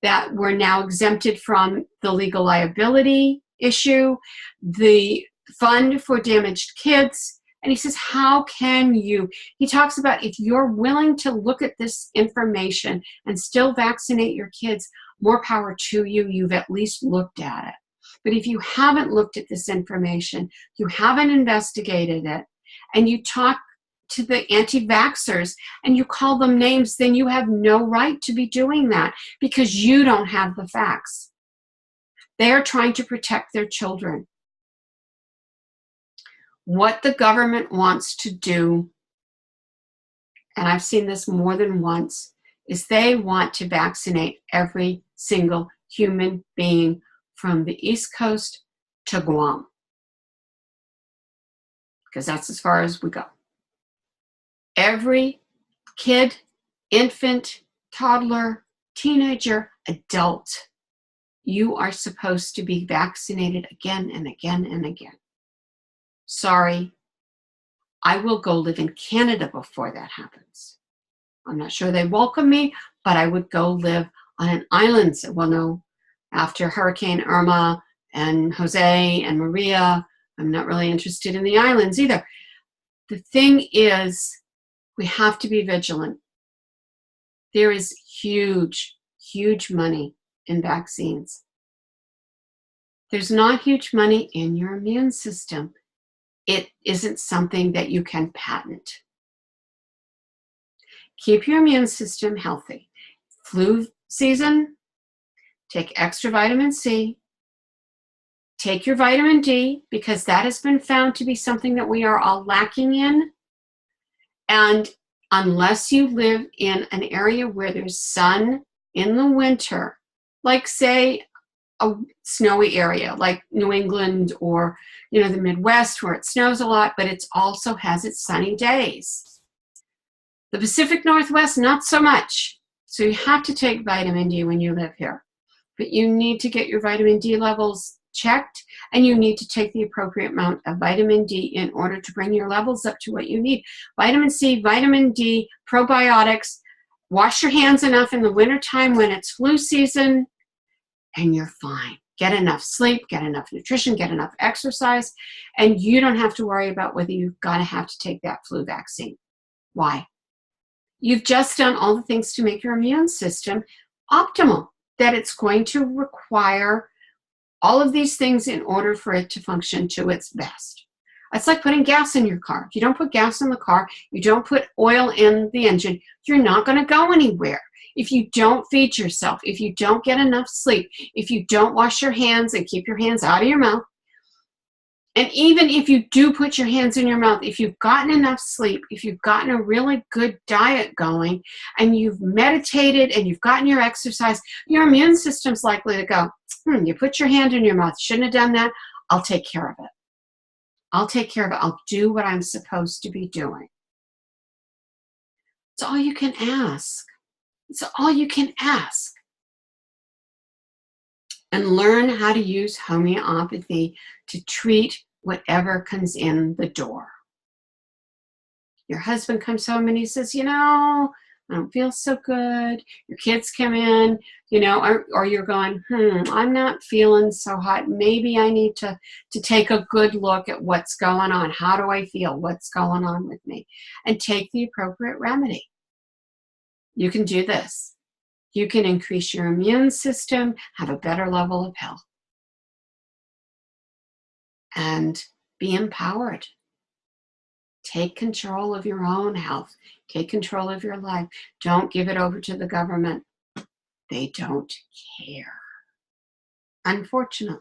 that were now exempted from the legal liability issue, the fund for damaged kids, and he says, how can you? He talks about if you're willing to look at this information and still vaccinate your kids, more power to you, you've at least looked at it. But if you haven't looked at this information, you haven't investigated it, and you talk to the anti-vaxxers and you call them names, then you have no right to be doing that because you don't have the facts. They are trying to protect their children. What the government wants to do, and I've seen this more than once, is they want to vaccinate every single human being from the East Coast to Guam, because that's as far as we go. Every kid, infant, toddler, teenager, adult, you are supposed to be vaccinated again and again and again. Sorry, I will go live in Canada before that happens. I'm not sure they welcome me, but I would go live on an island. Well, no, after Hurricane Irma and Jose and Maria, I'm not really interested in the islands either. The thing is, we have to be vigilant. There is huge, huge money in vaccines. There's not huge money in your immune system. It isn't something that you can patent. Keep your immune system healthy. Flu season, take extra vitamin C. Take your vitamin D, because that has been found to be something that we are all lacking in. And unless you live in an area where there's sun in the winter, like say a snowy area like New England or the Midwest where it snows a lot, but it also has its sunny days. The Pacific Northwest, not so much. So you have to take vitamin D when you live here. But you need to get your vitamin D levels checked, and you need to take the appropriate amount of vitamin D in order to bring your levels up to what you need. Vitamin C, vitamin D, probiotics. Wash your hands enough in the wintertime when it's flu season, and you're fine. Get enough sleep, get enough nutrition, get enough exercise, and you don't have to worry about whether you've got to have to take that flu vaccine. Why? You've just done all the things to make your immune system optimal, that it's going to require all of these things in order for it to function to its best. It's like putting gas in your car. If you don't put gas in the car, you don't put oil in the engine, you're not going to go anywhere. If you don't feed yourself, if you don't get enough sleep, if you don't wash your hands and keep your hands out of your mouth, and even if you do put your hands in your mouth, if you've gotten enough sleep, if you've gotten a really good diet going, and you've meditated and you've gotten your exercise, your immune system's likely to go, you put your hand in your mouth, shouldn't have done that, I'll take care of it. I'll take care of it. I'll do what I'm supposed to be doing. It's all you can ask. It's all you can ask. And learn how to use homeopathy to treat whatever comes in the door. Your husband comes home and he says, I don't feel so good. Your kids come in, or you're going, I'm not feeling so hot. Maybe I need to take a good look at what's going on. How do I feel? What's going on with me? And take the appropriate remedy. You can do this. You can increase your immune system, have a better level of health, and be empowered. Take control of your own health. Take control of your life. Don't give it over to the government. They don't care, unfortunately.